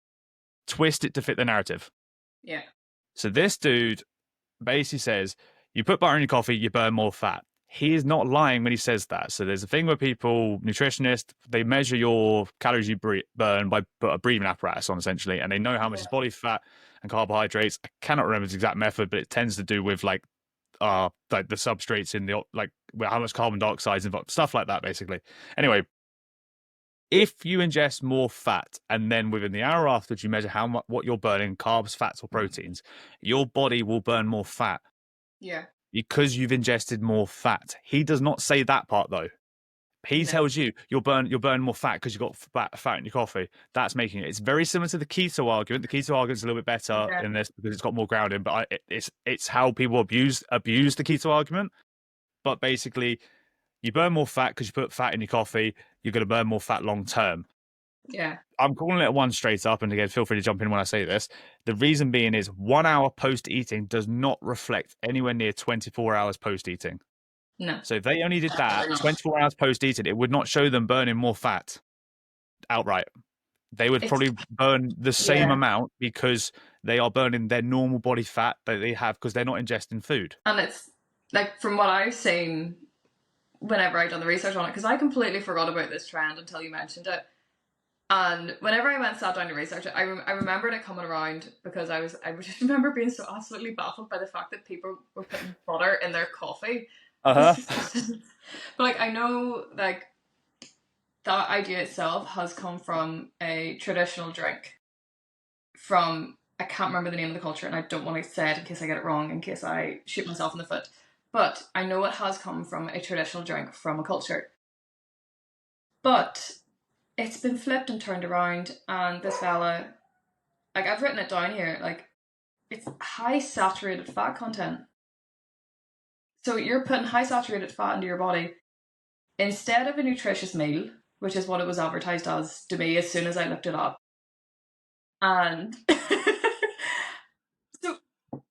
twist it to fit the narrative. Yeah. So this dude basically says, you put butter in your coffee, you burn more fat. He is not lying when he says that. So there's a thing where people, nutritionists, they measure your calories you burn by put a breathing apparatus on, essentially, and they know how much is body fat and carbohydrates. I cannot remember the exact method, but it tends to do with like the substrates in the how much carbon dioxide is involved, stuff like that, basically. Anyway, if you ingest more fat and then within the hour afterwards you measure what you're burning, carbs, fats, or proteins, your body will burn more fat. Yeah. Because you've ingested more fat. He does not say that part though. He tells you you'll burn more fat because you've got fat in your coffee. That's making it. It's very similar to the keto argument. The keto argument is a little bit better in this because it's got more grounding. But it's how people abuse the keto argument. But basically, you burn more fat because you put fat in your coffee. You're going to burn more fat long term. Yeah. I'm calling it 1 straight up, and again, feel free to jump in when I say this. The reason being is 1 hour post-eating does not reflect anywhere near 24 hours post-eating. No. So if they only did that 24 hours post-eating, it would not show them burning more fat outright. They would probably burn the same amount because they are burning their normal body fat that they have because they're not ingesting food. And it's like, from what I've seen, whenever I've done the research on it, because I completely forgot about this trend until you mentioned it. And whenever I went and sat down to research it, I remembered it coming around because I just remember being so absolutely baffled by the fact that people were putting butter in their coffee. But like, I know like that idea itself has come from a traditional drink from, I can't remember the name of the culture, and I don't want to say it in case I get it wrong, in case I shoot myself in the foot. But I know it has come from a traditional drink from a culture. But it's been flipped and turned around, and this fella, like, I've written it down here, like, it's high saturated fat content. So you're putting high saturated fat into your body instead of a nutritious meal, which is what it was advertised as to me as soon as I looked it up. And so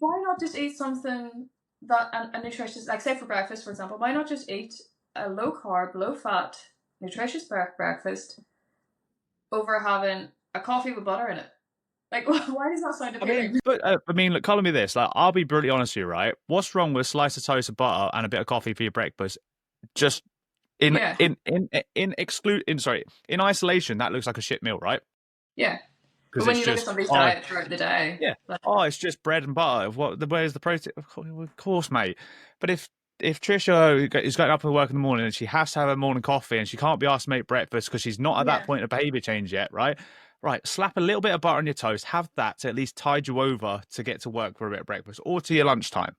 why not just eat something that a nutritious, like say for breakfast, for example, why not just eat a low carb, low fat, nutritious breakfast over having a coffee with butter in it? Like, why does that sound appealing? I mean, look, color me this. Like, I'll be brutally honest with you, right? What's wrong with a slice of toast of butter and a bit of coffee for your breakfast? Just in Yeah. in isolation, that looks like a shit meal, right? Yeah. But Because when it's you look at just somebody's diet throughout the day, yeah. like, Oh, it's just bread and butter. Where's the protein? Of course, mate. But if Trisha is going up to work in the morning and she has to have her morning coffee and she can't be asked to make breakfast because she's not at that yeah, point of behavior change yet, right? Right, slap a little bit of butter on your toast. Have that to at least tide you over to get to work for a bit of breakfast or to your lunchtime.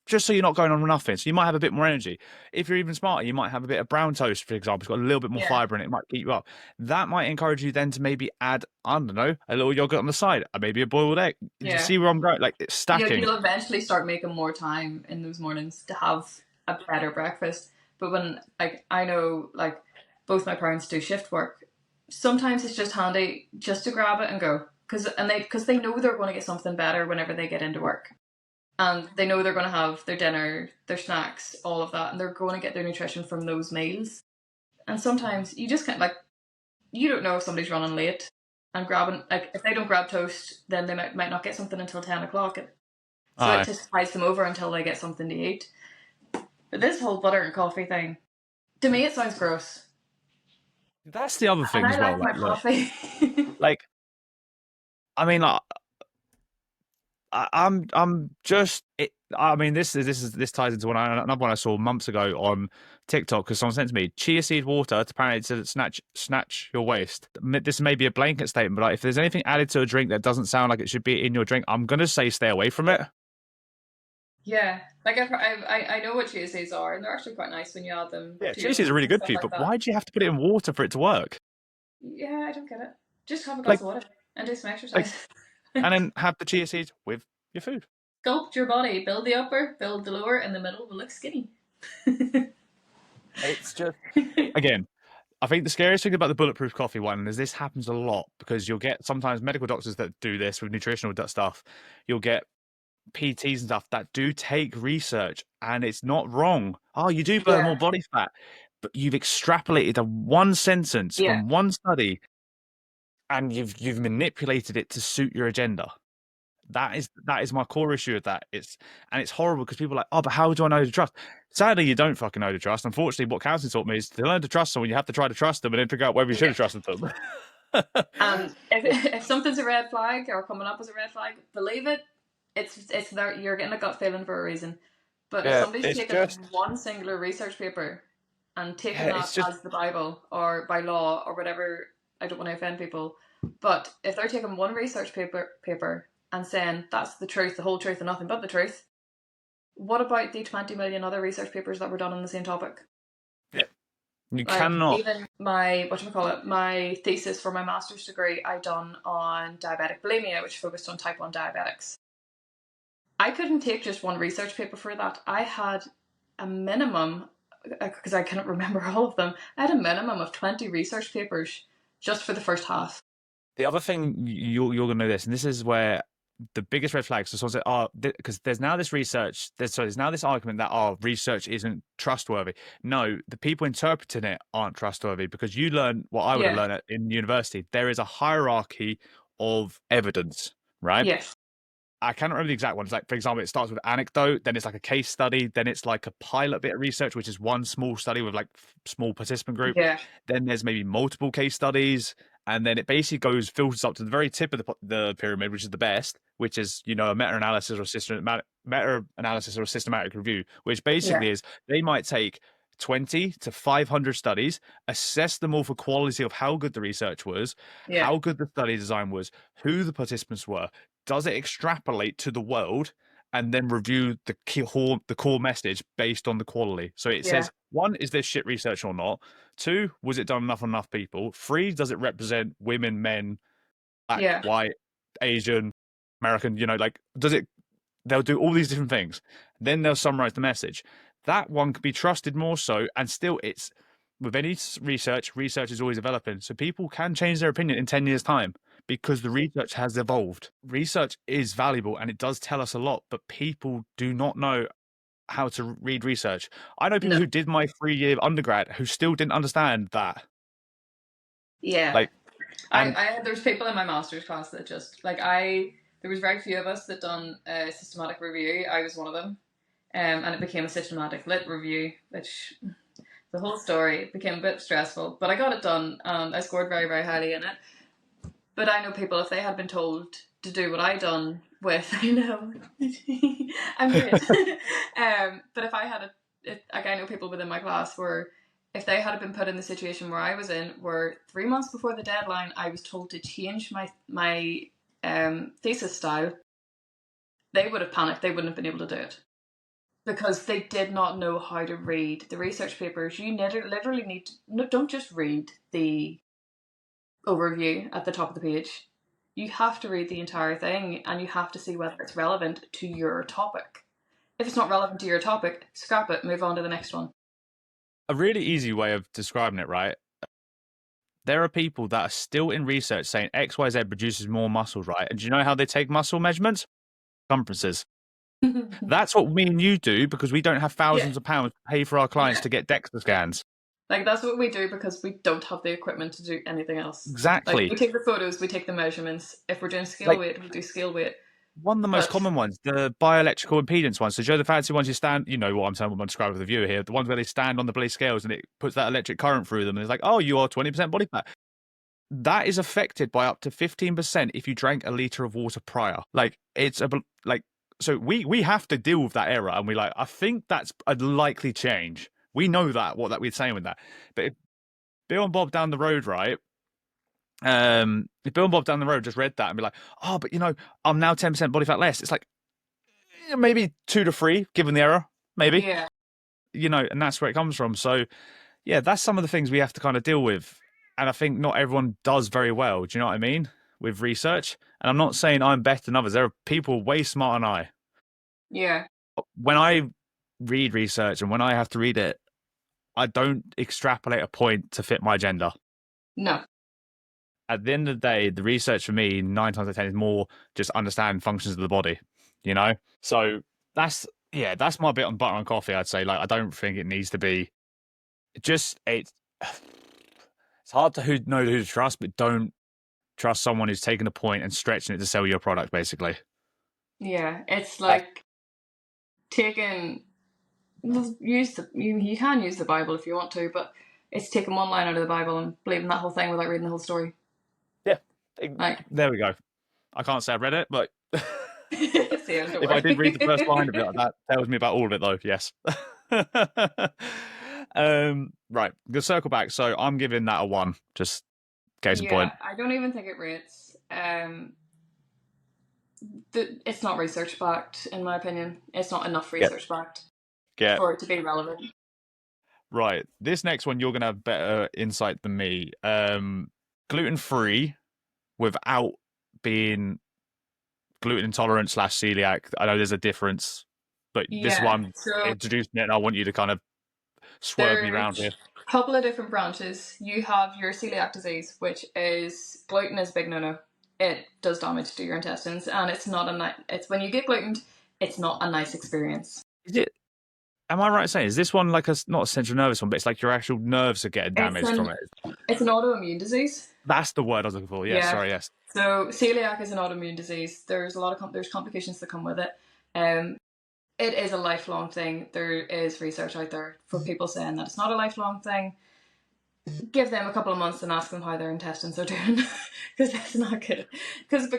Just so you're not going on nothing. So you might have a bit more energy. If you're even smarter, you might have a bit of brown toast, for example. It's got a little bit more yeah, fiber in it. It might keep you up. That might encourage you then to maybe add, I don't know, a little yogurt on the side, maybe a boiled egg. Do you yeah. see where I'm going? Like, it's stacking. You'll eventually start making more time in those mornings to have a better breakfast. But when, like, I know, like, both my parents do shift work, sometimes it's just handy just to grab it and go, because they know they're going to get something better whenever they get into work, and they know they're going to have their dinner, their snacks, all of that, and they're going to get their nutrition from those meals. And sometimes you just can't, like, you don't know if somebody's running late and grabbing, like, if they don't grab toast, then they might not get something until 10 o'clock. So it just ties them over until they get something to eat. But this whole butter and coffee thing, to me, it sounds gross. That's the other thing And as I well. like my coffee. Like, I mean, I'm just it. I mean, this ties into another one I saw months ago on TikTok because someone sent to me chia seed water to apparently to snatch your waist. This may be a blanket statement, but like, if there's anything added to a drink that doesn't sound like it should be in your drink, I'm gonna say stay away from it. Yeah, like I know what chia seeds are, and they're actually quite nice when you add them. Yeah, To chia your seeds are really good for you, like but that. why do you have to put it in water for it to work? Yeah, I don't get it. Just have a glass Like, of water and do some like, exercise. and then have the chia seeds with your food. Sculpt your body, build the upper, build the lower, and the middle will look skinny. It's just again. I think the scariest thing about the bulletproof coffee one is this happens a lot because you'll get sometimes medical doctors that do this with nutritional stuff. You'll get PTs and stuff that do take research and it's not wrong. Oh, you do burn more body fat, but you've extrapolated a one sentence from one study and you've manipulated it to suit your agenda. That is my core issue with that. It's horrible because people are like, oh, but how do I know to trust? Sadly, you don't fucking know to trust. Unfortunately, what counseling taught me is to learn to trust someone, you have to try to trust them and then figure out whether you should have trusted them. And if something's a red flag or coming up as a red flag, believe it. It's there. You're getting a gut feeling for a reason. But if somebody's taken one singular research paper and taken that as the Bible or by law or whatever, I don't want to offend people, but if they're taking one research paper and saying that's the truth, the whole truth, and nothing but the truth, what about the 20 million other research papers that were done on the same topic? Yeah. You like, cannot. Even my thesis for my master's degree, I done on diabetic bulimia, which focused on type 1 diabetics. I couldn't take just one research paper for that. I had a minimum, because I can't remember all of them, I had a minimum of 20 research papers just for the first half. The other thing you're going to know this, and this is where the biggest red flags. So someone said, "Oh, because there's now this research. There's now this argument that research isn't trustworthy." No, the people interpreting it aren't trustworthy because you learn what I would have learned in university. There is a hierarchy of evidence, right? Yes. I can't remember the exact one. It's like, for example, it starts with anecdote, then it's like a case study, then it's like a pilot bit of research, which is one small study with like small participant group. Yeah. Then there's maybe multiple case studies, and then it basically filters up to the very tip of the pyramid, which is the best, which is a meta-analysis or systematic review, which basically is they might take 20 to 500 studies, assess them all for quality of how good the research was, how good the study design was, who the participants were. Does it extrapolate to the world? and then review the core message based on the quality. So it Yeah. says, one, is this shit research or not? Two, was it done on enough people? Three, does it represent women, men, black, Yeah. white, Asian, American? Like, does it? They'll do all these different things. Then they'll summarize the message. That one can be trusted more so, and still, it's with any research. Research is always developing, so people can change their opinion in 10 years' time because the research has evolved. Research is valuable and it does tell us a lot, but people do not know how to read research. I know people No. who did my 3-year undergrad who still didn't understand that. Yeah. Like, and There's people in my master's class that just like there was very few of us that done a systematic review. I was one of them. And it became a systematic lit review, which the whole story became a bit stressful, but I got it done and I scored very, very highly in it. But I know people, if they had been told to do what I done with, I know, I'm great. But if I had like I know people within my class where if they had been put in the situation where I was in, where 3 months before the deadline, I was told to change my thesis style, they would have panicked. They wouldn't have been able to do it because they did not know how to read the research papers. You literally need to, no, don't just read the overview at the top of the page. You have to read the entire thing and you have to see whether it's relevant to your topic. If it's not relevant to your topic, scrap it, move on to the next one. a really easy way of describing it, right? There are people that are still in research saying XYZ produces more muscles, right? And do you know how they take muscle measurements? Circumferences. That's what me and you do because we don't have thousands of pounds to pay for our clients to get DEXA scans. Like, that's what we do because we don't have the equipment to do anything else. Exactly. Like, we take the photos, we take the measurements. If we're doing scale weight, we do scale weight. One of the most common ones, the bioelectrical impedance ones. So, Joe, the fancy ones you stand, you know what I'm saying, what I'm describing with the viewer here, the ones where they stand on the bloody scales and it puts that electric current through them. And it's like, oh, you are 20% body fat. That is affected by up to 15% if you drank a litre of water prior. Like, so we have to deal with that error. And we're like, I think that's a likely change. We know that, what we're saying with that. But if Bill and Bob down the road, right? If Bill and Bob down the road just read that and be like, oh, but I'm now 10% body fat less. It's like maybe 2 to 3, given the error, maybe. Yeah. And that's where it comes from. So, yeah, that's some of the things we have to kind of deal with. And I think not everyone does very well. Do you know what I mean? With research. And I'm not saying I'm better than others. There are people way smarter than I. Yeah. When I read research and when I have to read it, I don't extrapolate a point to fit my agenda. No. At the end of the day, the research for me, 9 times out of 10, is more just understand functions of the body, So that's my bit on butter and coffee, I'd say. Like, I don't think it needs to be it's hard to know who to trust, but don't trust someone who's taking a point and stretching it to sell your product, basically. Yeah, it's like taking you can use the Bible if you want to, but it's taking one line out of the Bible and believing that whole thing without reading the whole story. Yeah, there we go. I can't say I've read it, but if I did read the first line of it, that tells me about all of it, though. Yes. Right, the circle back. So I'm giving that a 1. Just case in point. I don't even think it rates. It's not research backed, in my opinion. It's not enough research backed for it to be relevant. Right, this next one you're gonna have better insight than me. Gluten-free without being gluten intolerant / celiac. I know there's a difference, but this one introduced me, and I want you to kind of swerve me around here. A couple of different branches. You have your celiac disease, which is gluten is a big no-no. It does damage to your intestines, and it's not it's when you get gluten, it's not a nice experience. Is it? Am I right in saying, is this one like not a central nervous one, but it's like your actual nerves are getting damaged from it? It's an autoimmune disease. That's the word I was looking for. Yes, sorry, yes. So celiac is an autoimmune disease. There's a lot of there's complications that come with it. It is a lifelong thing. There is research out there for people saying that it's not a lifelong thing. Give them a couple of months and ask them how their intestines are doing, because that's not good. Because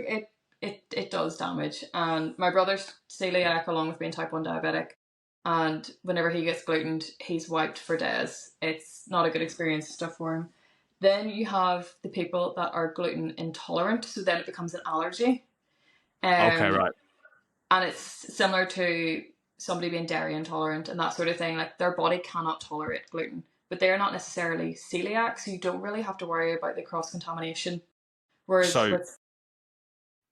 it does damage. And my brother's celiac, along with being type 1 diabetic, and whenever he gets gluten, he's wiped for days. It's not a good experience stuff for him. Then you have the people that are gluten intolerant, so then it becomes an allergy. Okay, right. And it's similar to somebody being dairy intolerant and that sort of thing. Like their body cannot tolerate gluten, but they're not necessarily celiac, so you don't really have to worry about the cross contamination. Whereas So with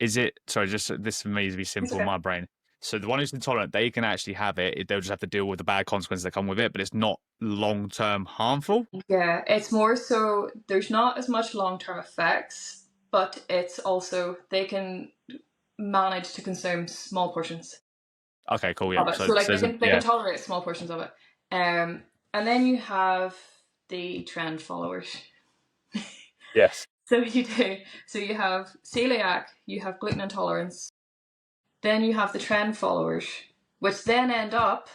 is it, sorry, just this may be it's simple in okay. my brain. So the one who's intolerant, they can actually have it. They'll just have to deal with the bad consequences that come with it, but it's not long-term harmful. Yeah, it's more so there's not as much long term effects, but it's also they can manage to consume small portions Okay, cool. Yeah. of it. So, So like so there's a, they can yeah. tolerate small portions of it. And then you have the trend followers. Yes. So you do. So you have celiac, you have gluten intolerance, then you have the trend followers, which then end up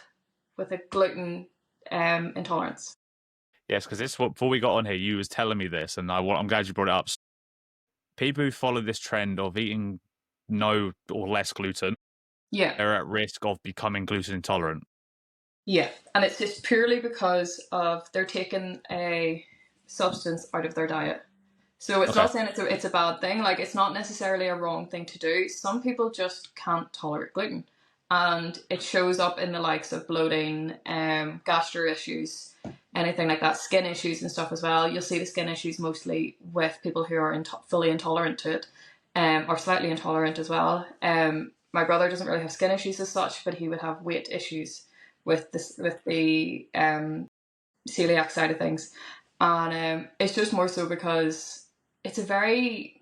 with a gluten intolerance. Yes, because this before we got on here, you was telling me this, and I'm glad you brought it up. People who follow this trend of eating no or less gluten, Yeah. they're at risk of becoming gluten intolerant. Yeah. And it's just purely because of they're taking a substance out of their diet. So it's Okay. not saying it's a bad thing. Like it's not necessarily a wrong thing to do. Some people just can't tolerate gluten, and it shows up in the likes of bloating, gastro issues, anything like that, skin issues and stuff as well. You'll see the skin issues mostly with people who are fully intolerant to it, or slightly intolerant as well. My brother doesn't really have skin issues as such, but he would have weight issues with the celiac side of things, and it's just more so because it's very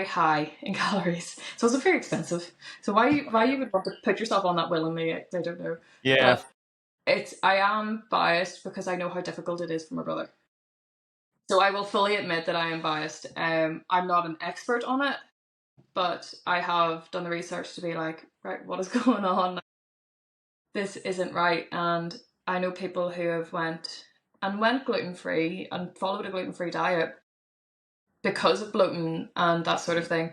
high in calories. It's also very expensive. So why you would want to put yourself on that willingly, I don't know. Yeah. But I am biased because I know how difficult it is for my brother. So I will fully admit that I am biased. I'm not an expert on it, but I have done the research to be like, right, what is going on? This isn't right. And I know people who have went gluten free and followed a gluten free diet because of bloating and that sort of thing.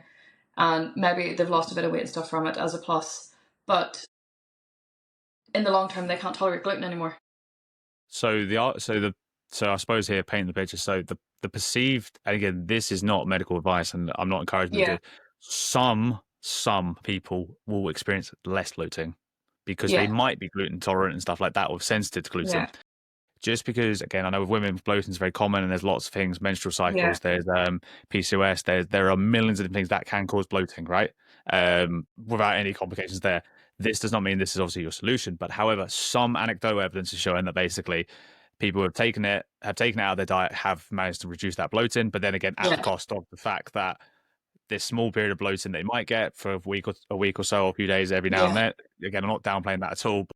And maybe they've lost a bit of weight and stuff from it as a plus. But in the long term, they can't tolerate gluten anymore. So I suppose here paint the picture. So the perceived, and again, this is not medical advice, and I'm not encouraging people Yeah, to. Some people will experience less bloating because they yeah, might be gluten intolerant and stuff like that, or sensitive to gluten. yeah, Just because, again, I know with women, bloating is very common, and there's lots of things, menstrual yeah, cycles, there's PCOS, there are millions of different things that can cause bloating, right? Without any complications there. This does not mean this is obviously your solution, but however, some anecdotal evidence is showing that basically people who have taken it out of their diet, have managed to reduce that bloating, but then again, at the yeah, cost of the fact that this small period of bloating they might get for a week or so, or a few days every now and yeah, then. Again, I'm not downplaying that at all. But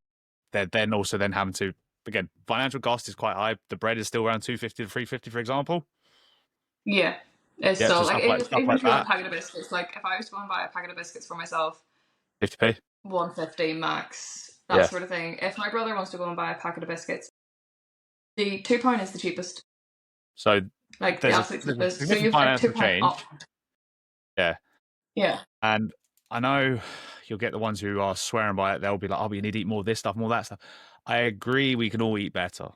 they're then also then having to, again, financial cost is quite high. The bread is still around 250 to 350, for example. yeah. It's Yeah, so so like stuff even like if you want a that, packet of biscuits, like if I was to go and buy a packet of biscuits for myself, 50p. 150 max, that Yeah. sort of thing. If my brother wants to go and buy a packet of biscuits, the £2 is the cheapest, So like the there's a absolute there's a cheapest. So significant you've like financial £2 change. off. Yeah. Yeah, And I know you'll get the ones who are swearing by it. They'll be like, oh, we need to eat more of this stuff, more of that stuff. I agree we can all eat better.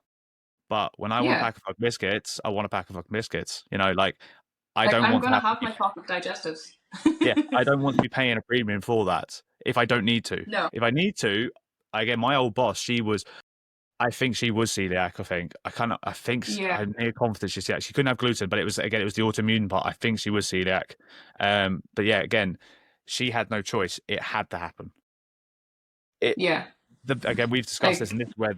But when I want a yeah. pack of fucking biscuits, I want a pack of fucking biscuits. You know, like I Like don't I'm want to gonna have to have be, my chocolate digestives. yeah, I don't want to be paying a premium for that if I don't need to. No. If I need to, again, my old boss, I think she was celiac. Yeah. I'm near confident she's celiac. She couldn't have gluten, but it was the autoimmune part. I think she was celiac. But yeah, again, she had no choice. It had to happen. It Yeah. Again, we've discussed this, Like and this is where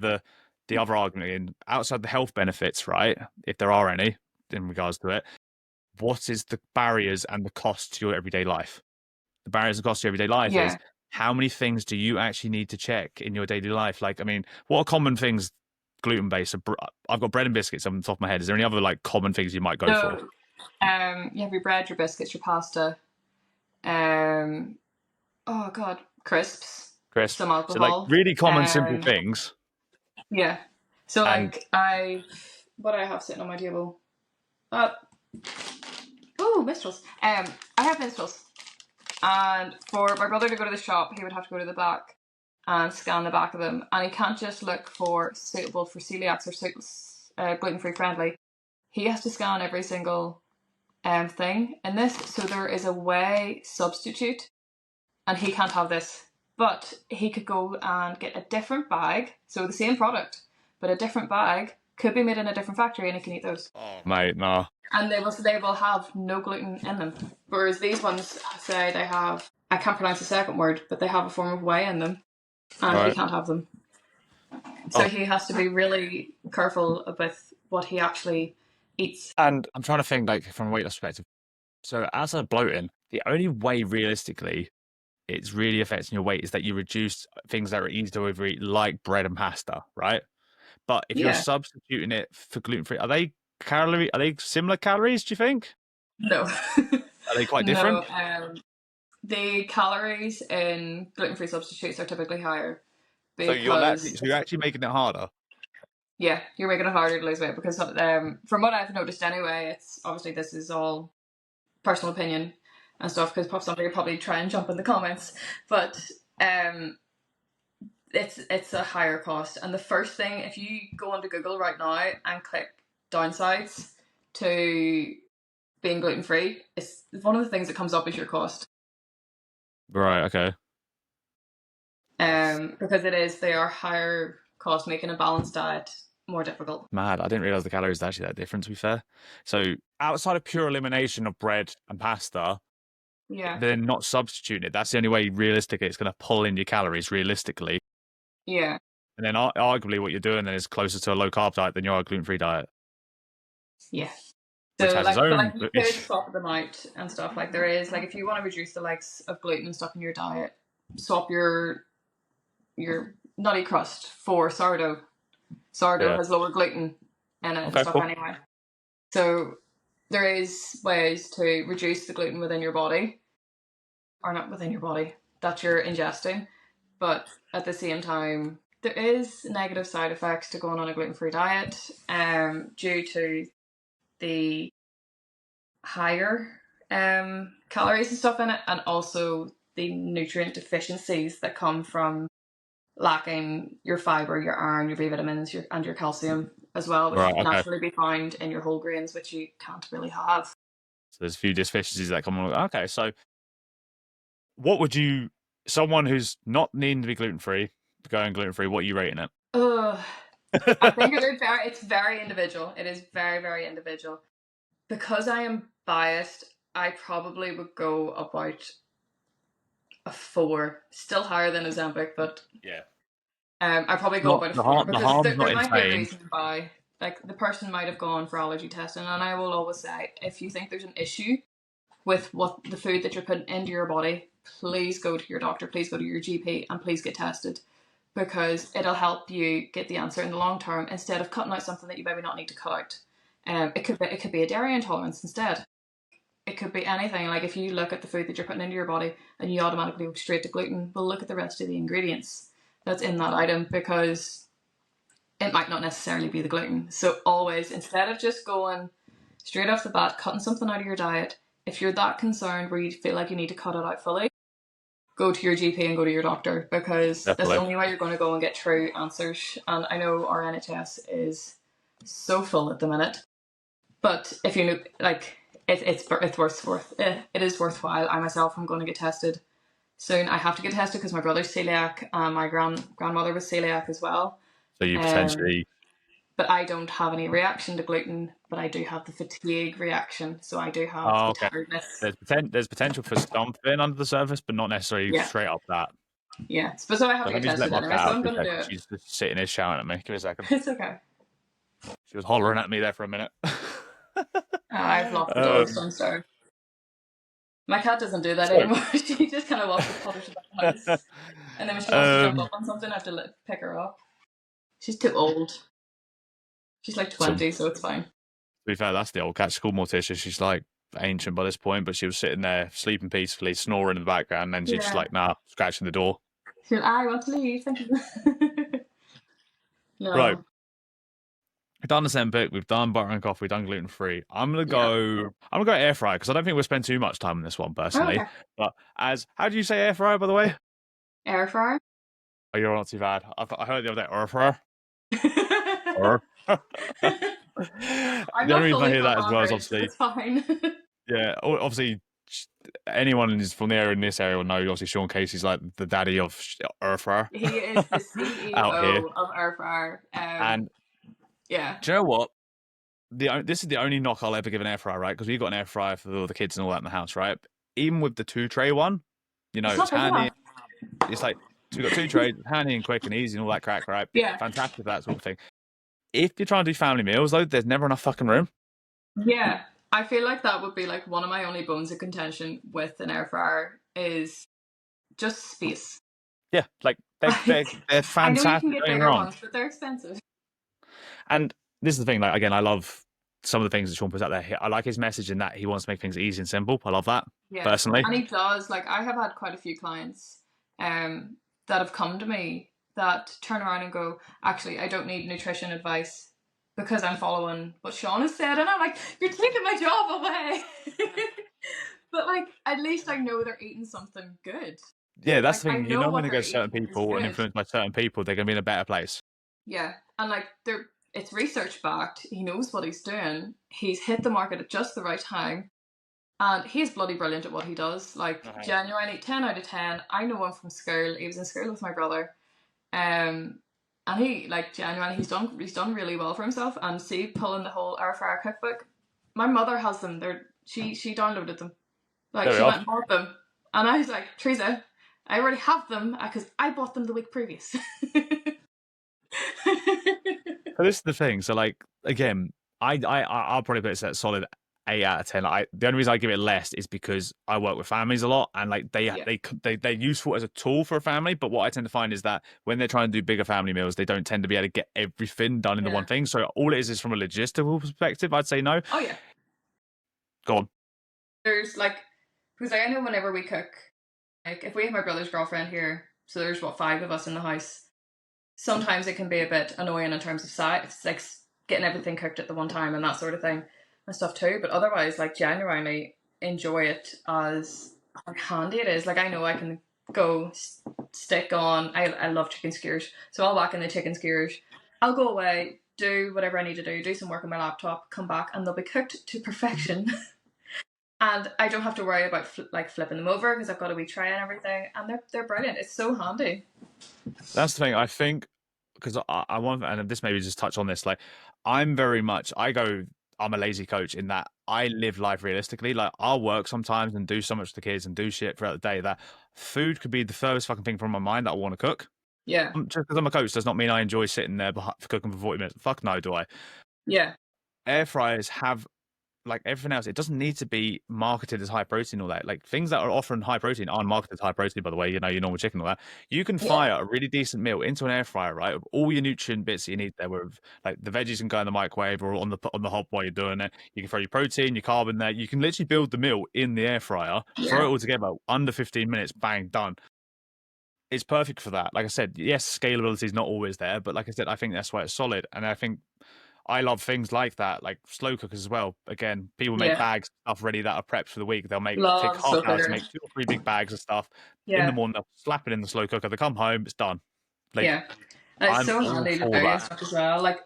the other argument in outside the health benefits, right? If there are any in regards to it, what is the barriers and the cost to your everyday life? The barriers and cost to your everyday life is yeah. how many things do you actually need to check in your daily life? Like, I mean, what are common things gluten based? I've got bread and biscuits on the top of my head. Is there any other like common things you might go for? So you have your bread, your biscuits, your pasta, oh god, crisps, Crisp. some So like alcohol. really common, simple things. Yeah. So And like what do I have sitting on my table? Uh, oh, minstrels. I have minstrels. And for my brother to go to the shop, he would have to go to the back and scan the back of them. And he can't just look for suitable for celiacs or gluten-free friendly. He has to scan every single thing in this. So there is a whey substitute, and he can't have this. But he could go and get a different bag, so the same product, but a different bag could be made in a different factory, and he can eat those. Oh, mate, no. And they will have no gluten in them. Whereas these ones say they have, I can't pronounce the second word, but they have a form of whey in them, and he Right. can't have them. So he has to be really careful with what he actually eats. And I'm trying to think, like, from a weight loss perspective. So as a bloating, the only way realistically it's really affecting your weight is that you reduce things that are easy to overeat, like bread and pasta, right? But if you're substituting it for gluten-free, are they similar calories, do you think? No. Are they quite different? No. The calories in gluten-free substitutes are typically higher. So you're Because actually making it harder. yeah, you're making it harder to lose weight because from what I've noticed anyway, it's obviously this is all personal opinion and stuff because somebody will probably try and jump in the comments, but it's a higher cost. And the first thing, if you go onto Google right now and click downsides to being gluten free, it's one of the things that comes up is your cost. Right. Okay. Because they are higher cost, making a balanced diet more difficult. Mad. I didn't realize the calories are actually that different, to be fair. So outside of pure elimination of bread and pasta, they're not substituting it. That's the only way realistically it's going to pull in your calories realistically. Yeah. And then arguably what you're doing then is closer to a low carb diet than you are a gluten-free diet. Yeah. So like you could swap them out and stuff. Like there is, like if you want to reduce the likes of gluten and stuff in your diet, swap your nutty crust for sourdough. Sourdough has lower gluten in it and stuff anyway. So there is ways to reduce the gluten within your body, or not within your body, that you're ingesting. But at the same time, there is negative side effects to going on a gluten-free diet due to the higher calories and stuff in it, and also the nutrient deficiencies that come from lacking your fiber, your iron, your B vitamins, and your calcium as well, which would naturally be found in your whole grains, which you can't really have. So there's a few deficiencies that come along. Okay, so what would you, someone who's not needing to be gluten-free, going gluten-free, what are you rating it? I think it's very individual. It is very, very individual. Because I am biased, I probably would go about a 4. Still higher than Ozempic, but yeah. I probably go about a 4 because there might be a insane. reason why. Like the person might have gone for allergy testing, and I will always say, if you think there's an issue with what the food that you're putting into your body, please go to your doctor, please go to your GP, and please get tested, because it'll help you get the answer in the long term instead of cutting out something that you maybe not need to cut out. It could be a dairy intolerance instead. It could be anything. Like if you look at the food that you're putting into your body and you automatically go straight to gluten, well, look at the rest of the ingredients that's in that item, because it might not necessarily be the gluten. So always, instead of just going straight off the bat, cutting something out of your diet, if you're that concerned where you feel like you need to cut it out fully, go to your GP and go to your doctor, because that's the only way you're going to go and get true answers. And I know our NHS is so full at the minute, but if you know, like, it is worthwhile. I myself am going to get tested soon. I have to get tested because my brother's celiac and my grandmother was celiac as well. So you potentially... But I don't have any reaction to gluten, but I do have the fatigue reaction. So I do have the tiredness. There's potential for something under the surface, but not necessarily straight up that. Yeah. But so I have to get tested anyway, so I'm going to do it. She's just sitting here shouting at me. Give me a second. It's okay. She was hollering at me there for a minute. I've locked the doors, so I'm sorry. My cat doesn't do that anymore. She just kind of walks with putters about the house. And then when she wants to jump up on something, I have to pick her up. She's too old. She's like 20, so it's fine. To be fair, that's the old cat. She's called Morticia. She's like ancient by this point, but she was sitting there sleeping peacefully, snoring in the background, and then she's just like, nah, scratching the door. She's like, I want to leave, thank you. No. Right. We've done Ozempic, we've done butter and coffee, we've done gluten-free. I'm gonna go air fryer, because I don't think we'll spend too much time on this one personally. Okay. But how do you say air fryer, by the way? Air fryer. Oh, you're not too bad. I heard the other day, air fryer. The only reason I hear that as well is obviously... It's fine. Yeah, obviously anyone who's from the area in this area will know. Obviously, Sean Casey's like the daddy of air fryer He is the out here. CEO of air fryer. And Yeah. do you know what? This is the only knock I'll ever give an air fryer, right? Because we've got an air fryer for all the kids and all that in the house, right? Even with the 2-tray one, you know, It's it's not big handy. enough. It's like, so we've got 2 trays, handy and quick and easy and all that crack, right? Yeah. Fantastic, that sort of thing. If you're trying to do family meals, though, there's never enough fucking room. Yeah. I feel like that would be like one of my only bones of contention with an air fryer is just space. Yeah, like they're fantastic. I know you can get bigger wrong. ones, but they're expensive. And this is the thing, like again, I love some of the things that Sean puts out there. I like his message in that he wants to make things easy and simple. I love that, personally. And he does. Like, I have had quite a few clients that have come to me that turn around and go, actually, I don't need nutrition advice because I'm following what Sean has said. And I'm like, you're taking my job away. But like, at least I know they're eating something good. Yeah, that's like, the thing. You know when they go to certain people and influenced by certain people, they're going to be in a better place. Yeah. And like, it's research backed. He knows what he's doing. He's hit the market at just the right time. And he's bloody brilliant at what he does. Like, genuinely, 10 out of 10. I know him from school. He was in school with my brother. And he, like, genuinely, he's done really well for himself. And see, pulling the whole air fryer cookbook. My mother has them. She downloaded them. Like, she went and bought them. And I was like, Teresa, I already have them because I bought them the week previous. So this is the thing. So like again, I'll probably put it at solid 8 out of 10. The only reason I give it less is because I work with families a lot, and like they're useful as a tool for a family. But what I tend to find is that when they're trying to do bigger family meals, they don't tend to be able to get everything done in the one thing. So all it is from a logistical perspective, I'd say no. Oh yeah. Go on. There's like, because I know whenever we cook, like if we have my brother's girlfriend here, so there's 5 of us in the house. Sometimes it can be a bit annoying in terms of size, like getting everything cooked at the one time and that sort of thing and stuff too. But otherwise, like, genuinely enjoy it as how handy it is. Like, I know I can go stick on. I love chicken skewers, so I'll whack in the chicken skewers. I'll go away, do whatever I need to do some work on my laptop, come back, and they'll be cooked to perfection. And I don't have to worry about flipping them over because I've got a wee tray and everything. And they're brilliant. It's so handy. That's the thing. I think because I want, and this maybe just touch on this. Like, I'm a lazy coach in that I live life realistically. Like, I'll work sometimes and do so much for the kids and do shit throughout the day that food could be the furthest fucking thing from my mind that I want to cook. Yeah. Just because I'm a coach does not mean I enjoy sitting there cooking for 40 minutes. Fuck no, do I? Yeah. Air fryers have, like everything else, it doesn't need to be marketed as high protein or that. Like things that are offering high protein aren't marketed as high protein, by the way, you know, your normal chicken or that. You can fire a really decent meal into an air fryer, right? With all your nutrient bits that you need there, with like the veggies can go in the microwave or on the hob while you're doing it. You can throw your protein, your carb in there. You can literally build the meal in the air fryer, throw it all together, under 15 minutes, bang, done. It's perfect for that. Like I said, yes, scalability is not always there, but like I said, I think that's why it's solid. And I think I love things like that, like slow cookers as well. Again, people make bags of stuff ready that are prepped for the week. They'll take half hours to make 2 or 3 big bags of stuff. In the morning, they'll slap it in the slow cooker. They come home, it's done. Like, and it's so handy to do stuff as well. Like,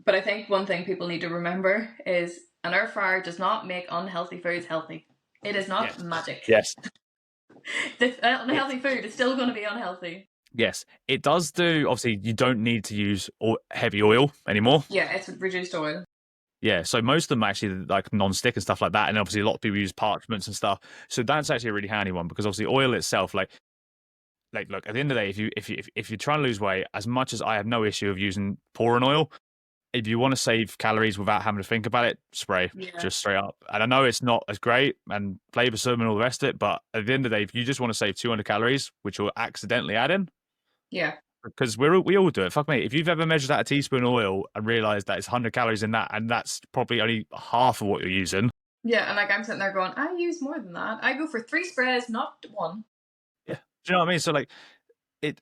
but I think one thing people need to remember is an air fryer does not make unhealthy foods healthy. It is not magic. Yes. The unhealthy food is still going to be unhealthy. Yes, it does do. Obviously, you don't need to use heavy oil anymore. Yeah, it's reduced oil. Yeah, so most of them are actually like non-stick and stuff like that, and obviously a lot of people use parchments and stuff. So that's actually a really handy one because obviously oil itself, like look, at the end of the day, if you're trying to lose weight, as much as I have no issue of using pouring oil, if you want to save calories without having to think about it, spray just straight up. And I know it's not as great and flavoursome and all the rest of it, but at the end of the day, if you just want to save 200 calories, which you'll accidentally add in, because we all do it. Fuck me. If you've ever measured out a teaspoon of oil and realised that it's 100 calories in that, and that's probably only half of what you're using. Yeah, and like I'm sitting there going, I use more than that. I go for 3 sprays, not 1. Yeah. Do you know what I mean? So like,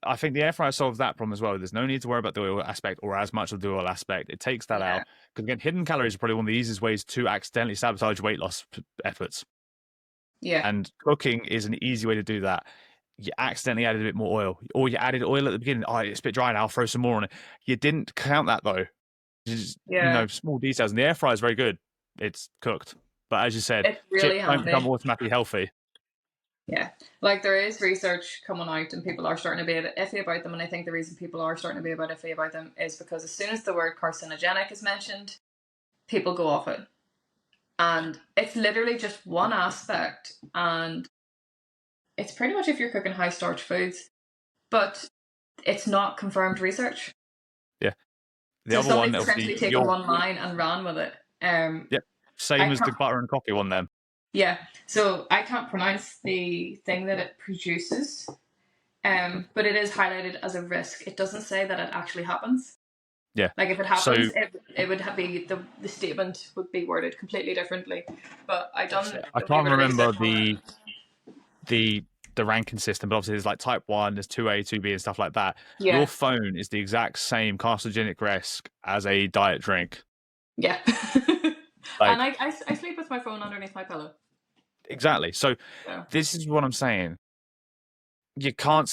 I think the air fryer solves that problem as well. There's no need to worry about the oil aspect or as much of the oil aspect. It takes that out. Because again, hidden calories are probably one of the easiest ways to accidentally sabotage weight loss efforts. Yeah. And cooking is an easy way to do that. You accidentally added a bit more oil, or you added oil at the beginning. Oh, it's a bit dry now. I'll throw some more on it. You didn't count that though. Just, small details. And the air fryer is very good. It's cooked. But as you said, It's really chips don't handy. become automatically healthy. Yeah, like there is research coming out, and people are starting to be a bit iffy about them. And I think the reason people are starting to be a bit iffy about them is because as soon as the word carcinogenic is mentioned, people go off it, and it's literally just one aspect, and it's pretty much if you're cooking high starch foods, but it's not confirmed research. Yeah. The So other one, somebody's obviously, essentially taken one line and ran with it. yep, same I as the can't, butter and coffee one. Then yeah. So I can't pronounce the thing that it produces, but it is highlighted as a risk. It doesn't say that it actually happens. yeah. Like if it So happens, it would be the statement would be worded completely differently. But I done I a wee can't bit of remember research on it. the ranking system, but obviously there's like type 1, there's 2A, 2B, and stuff like that. Your Yeah, phone is the exact same carcinogenic risk as a diet drink. yeah. And Like, I sleep with my phone underneath my pillow. exactly. So So this is what I'm saying. You can't.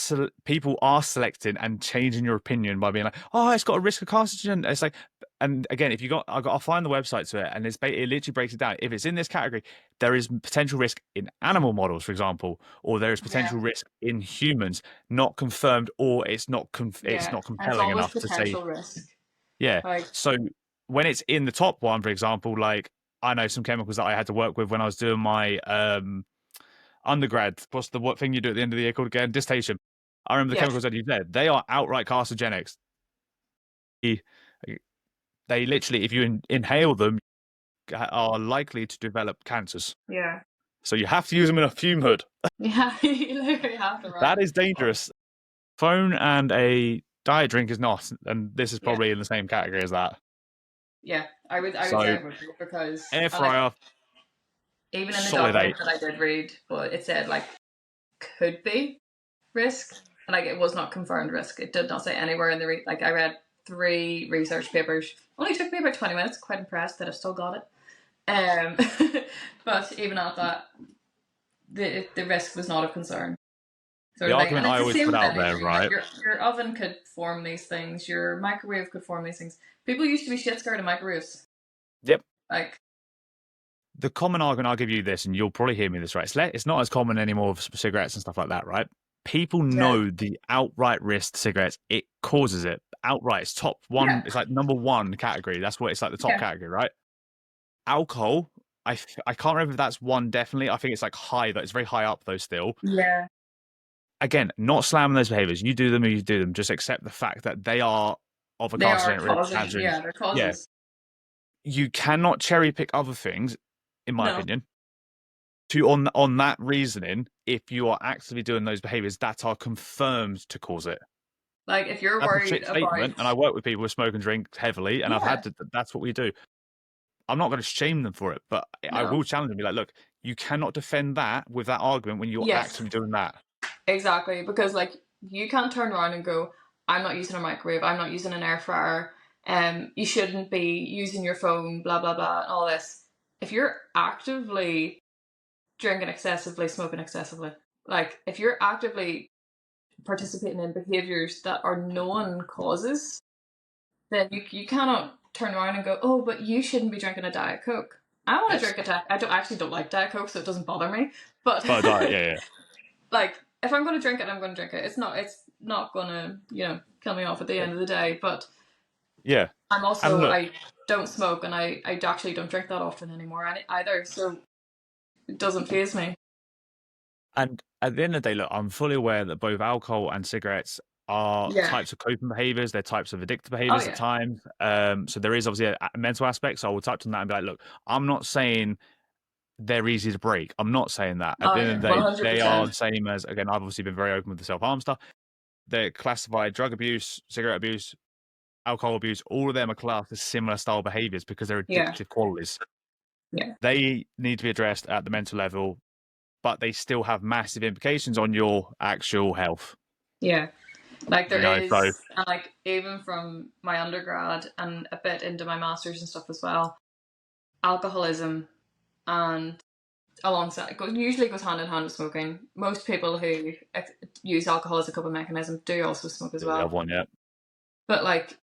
People are selecting and changing your opinion by being like, "Oh, it's got a risk of carcinogen." It's like, and again, if you got, I'll find the website to it, and it literally breaks it down. If it's in this category, there is potential risk in animal models, for example, or there is yeah, potential risk in humans, not confirmed, or it's yeah. not And it's compelling always enough to say, potential risk. yeah. Like So when it's in the top one, for example, like I know some chemicals that I had to work with when I was doing my undergrad. What's the what thing you do at the end of the year called again? Dissertation. I remember the yeah, chemicals that you said. They are outright carcinogenics. They, they literally, if you inhale them, are likely to develop cancers. yeah, So you have to use them in a fume hood. yeah. You literally have to That run. is dangerous. Phone and a diet drink is not, and this is Yeah, probably in the same category as that. yeah. I would say So it would be because air I like fryer, even in the solid document eight. that I did read, but it said like could be risk, and like it was not confirmed risk. It did not say anywhere in the like I read 3 research papers. Only took me about 20 minutes. Quite impressed that I've still got it. But even at that, the risk was not of concern, sort The of thing. And argument it's I the always same put with out there, anything. Like right? your oven could form these things. Your microwave could form these things. People used to be shit scared of microwaves. Yep. Like The common argument, I'll give you this, and you'll probably hear me this right. It's not as common anymore with cigarettes and stuff like that, right? People yeah, know the outright risk to cigarettes. It causes it outright. It's top one. yeah, It's like number one category. That's what it's like the top yeah, category, right? Alcohol. I can't remember if that's one definitely. I think it's like high. That it's very high up though. Still, yeah. again, not slamming those behaviors. You do them or you do them. Just accept the fact that they are of a They are carcinogenic risk. causing. Yeah, they're Yeah, causes. you cannot cherry pick other things, in my No, opinion. To on that reasoning, if you are actively doing those behaviors that are confirmed to cause it. like if you're That's a worried shit about statement, and I work with people who smoke and drink heavily, and I've had yeah, to. That's what we do. I'm not going to shame them for it, but I no, will challenge them. Be like, look, you cannot defend that with that argument when you're yes, actually doing that. exactly. Because like you can't turn around and go, I'm not using a microwave. I'm not using an air fryer. You shouldn't be using your phone. Blah blah blah. And all this. If you're actively drinking excessively, smoking excessively, like if you're actively participating in behaviors that are known causes, then you cannot turn around and go, oh, but you shouldn't be drinking a Diet Coke. I want to Yes, drink a Diet. I don't like Diet Coke, so it doesn't bother me. But but diet, yeah, like, if I'm going to drink it, I'm going to drink it. It's not going to kill me off at the yeah, end of the day. But yeah. I'm And also look, I don't smoke, and I actually don't drink that often anymore either. So it doesn't faze me. and at the end of the day, look, I'm fully aware that both alcohol and cigarettes are Yeah. types of coping behaviors. They're types of addictive Oh behaviors at yeah. times. So there is obviously a mental aspect. So I will touch on that and be like, look, I'm not saying they're easy to break. I'm not saying that. At Oh the end yeah. of the One day, hundred they are the percent. same as, again, I've obviously been very open with the self-harm stuff. They're classified drug abuse, cigarette abuse, alcohol abuse. All of them are classed as similar style behaviors because they're Yeah. addictive qualities. Yeah. They need to be addressed at the mental level, but they still have massive implications on your actual health. Yeah. Like there So is, and like even from my undergrad and a bit into my masters and stuff as well, alcoholism and alongside usually goes hand in hand with smoking. Most people who use alcohol as a coping mechanism do also smoke as the other well. one, yeah. But like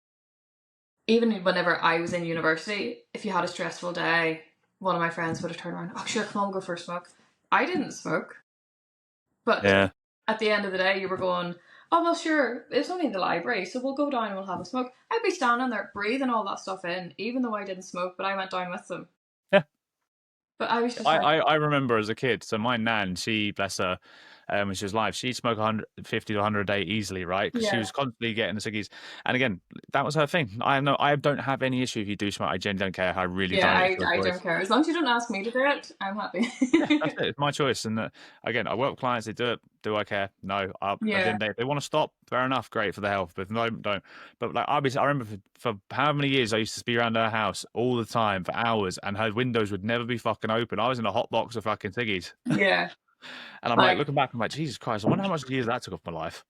even whenever I was in university, if you had a stressful day, one of my friends would have turned around, oh sure, come on, we'll go for a smoke. I didn't smoke, but Yeah. at the end of the day, you were going, oh well, sure, it's only in the library, so we'll go down and we'll have a smoke. I'd be standing there breathing all that stuff in, even though I didn't smoke, but I went down with them. Yeah. But I was just like, I remember as a kid, so my nan, she, bless her, when she was alive, she'd smoke 150 to 100 a day easily, right? Because she yeah, was constantly getting the ciggies. And again, that was her thing. I don't have any issue if you do smoke. I genuinely don't care. I really yeah, don't. It's your I choice. don't care. As long as you don't ask me to do it, I'm happy. Yeah, that's it. It's my choice. And again, I work with clients. They do it. Do I care? No. And Yeah, then they want to stop. Fair enough. Great for the health. But no, don't. But like I remember for how many years I used to be around her house all the time for hours, and her windows would never be fucking open. I was in a hot box of fucking ciggies. yeah. And I'm like looking back, I'm like, Jesus Christ, I wonder how much years that took off my life.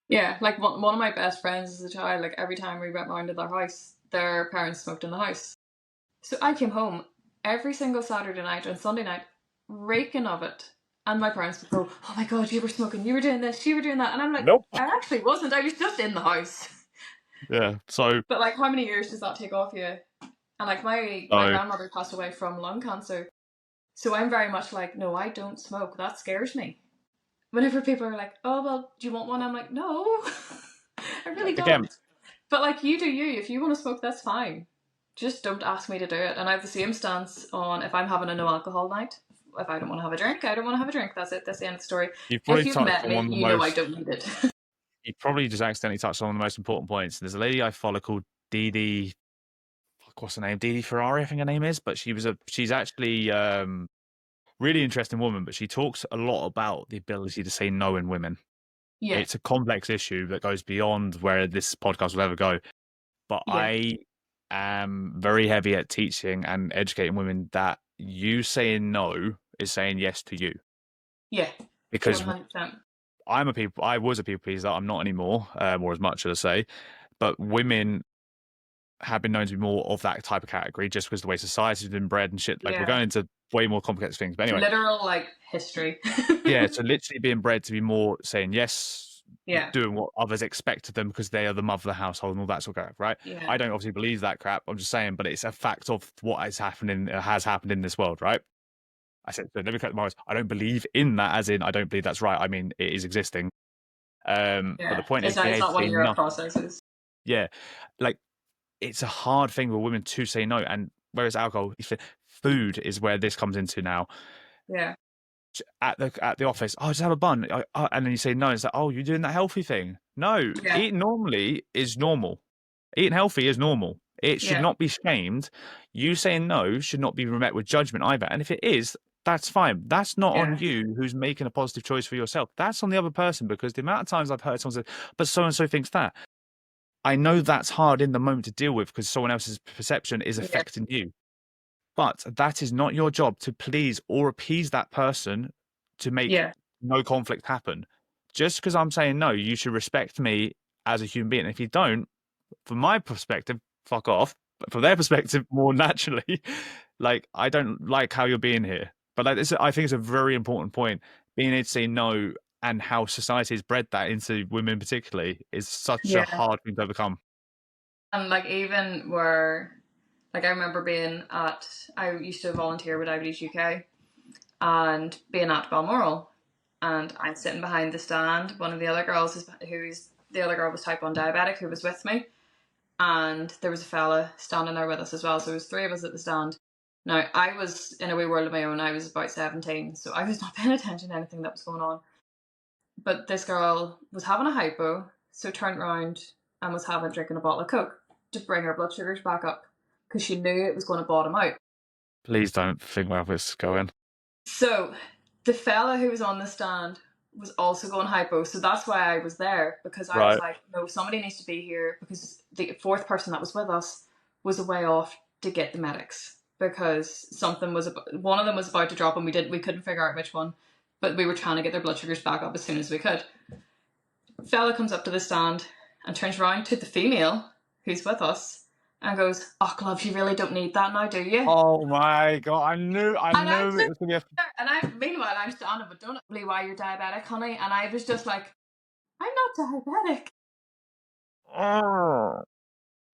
Yeah, like one of my best friends as a child, like every time we went round to their house, their parents smoked in the house. So I came home every single Saturday night and Sunday night, raking of it. And my parents would go, oh my God, you were smoking, you were doing this, you were doing that. And I'm like, Nope. I actually wasn't, I was just in the house. Yeah, so. But like, how many years does that take off you? And like, my grandmother passed away from lung cancer. So I'm very much like, no, I don't smoke. That scares me. Whenever people are like, oh, well, do you want one? I'm like, no, I really don't. Again, but like, you do you. If you want to smoke, that's fine. Just don't ask me to do it. And I have the same stance on if I'm having a no alcohol night. If I don't want to have a drink, I don't want to have a drink. That's it. That's the end of the story. you've If probably you've touched met on one me, of the you know I most. don't need it. You probably just accidentally touched on one of the most important points. There's a lady I follow called Dee. What's her name? Dee Ferrari, I think her name is. But she's actually really interesting woman. But she talks a lot about the ability to say no in women. Yeah. It's a complex issue that goes beyond where this podcast will ever go. But Yeah. I am very heavy at teaching and educating women that you saying no is saying yes to you. Yeah. Because 100%. I was a people pleaser. I'm not anymore, or as much as I say. But women have been known to be more of that type of category just because the way society's been bred and shit. Like we're going into way more complex things. But anyway. Literal like history. Yeah, so literally being bred to be more saying yes, yeah, doing what others expect of them because they are the mother of the household and all that sort of crap, right? Yeah. I don't obviously believe that crap. I'm just saying, but it's a fact of what has happened in this world, right? I said, so let me cut my words. I don't believe in that, as in I don't believe that's right. I mean, it is existing. But the point is, it's not one of your processes. Yeah, like it's a hard thing for women to say no, and whereas alcohol, food is where this comes into now. Yeah. At the office, oh, just have a bun, and then you say no. It's like, oh, you're doing that healthy thing. No, eating normally is normal. Eating healthy is normal. It should not be shamed. You saying no should not be met with judgment either. And if it is, that's fine. That's not on you who's making a positive choice for yourself. That's on the other person, because the amount of times I've heard someone say, but so-and-so thinks that. I know that's hard in the moment to deal with because someone else's perception is affecting you. But that is not your job to please or appease that person to make no conflict happen. Just because I'm saying no, you should respect me as a human being. If you don't, from my perspective, fuck off. But from their perspective, more naturally, like, I don't like how you're being here. But I think it's a very important point. Being able to say no and how society has bred that into women particularly is such a hard thing to overcome. And like even where, like I remember I used to volunteer with Diabetes UK and being at Balmoral, and I'm sitting behind the stand. One of the other girls the other girl was type 1 diabetic who was with me, and there was a fella standing there with us as well. So there was 3 of us at the stand. Now I was in a wee world of my own. I was about 17, so I was not paying attention to anything that was going on. But this girl was having a hypo, so turned around and was drinking a bottle of Coke to bring her blood sugars back up because she knew it was going to bottom out. Please don't think where this is going. So the fella who was on the stand was also going hypo, so that's why I was there, because I was like, no, somebody needs to be here, because the 4th person that was with us was away off to get the medics, because one of them was about to drop and we couldn't figure out which one, but we were trying to get their blood sugars back up as soon as we could. Fella comes up to the stand and turns around to the female who's with us and goes, oh, gloves, you really don't need that now, do you? Oh my God, I knew it was going to be a... And meanwhile, I'm standing, but don't believe why you're diabetic, honey. And I was just like, I'm not diabetic. Oh.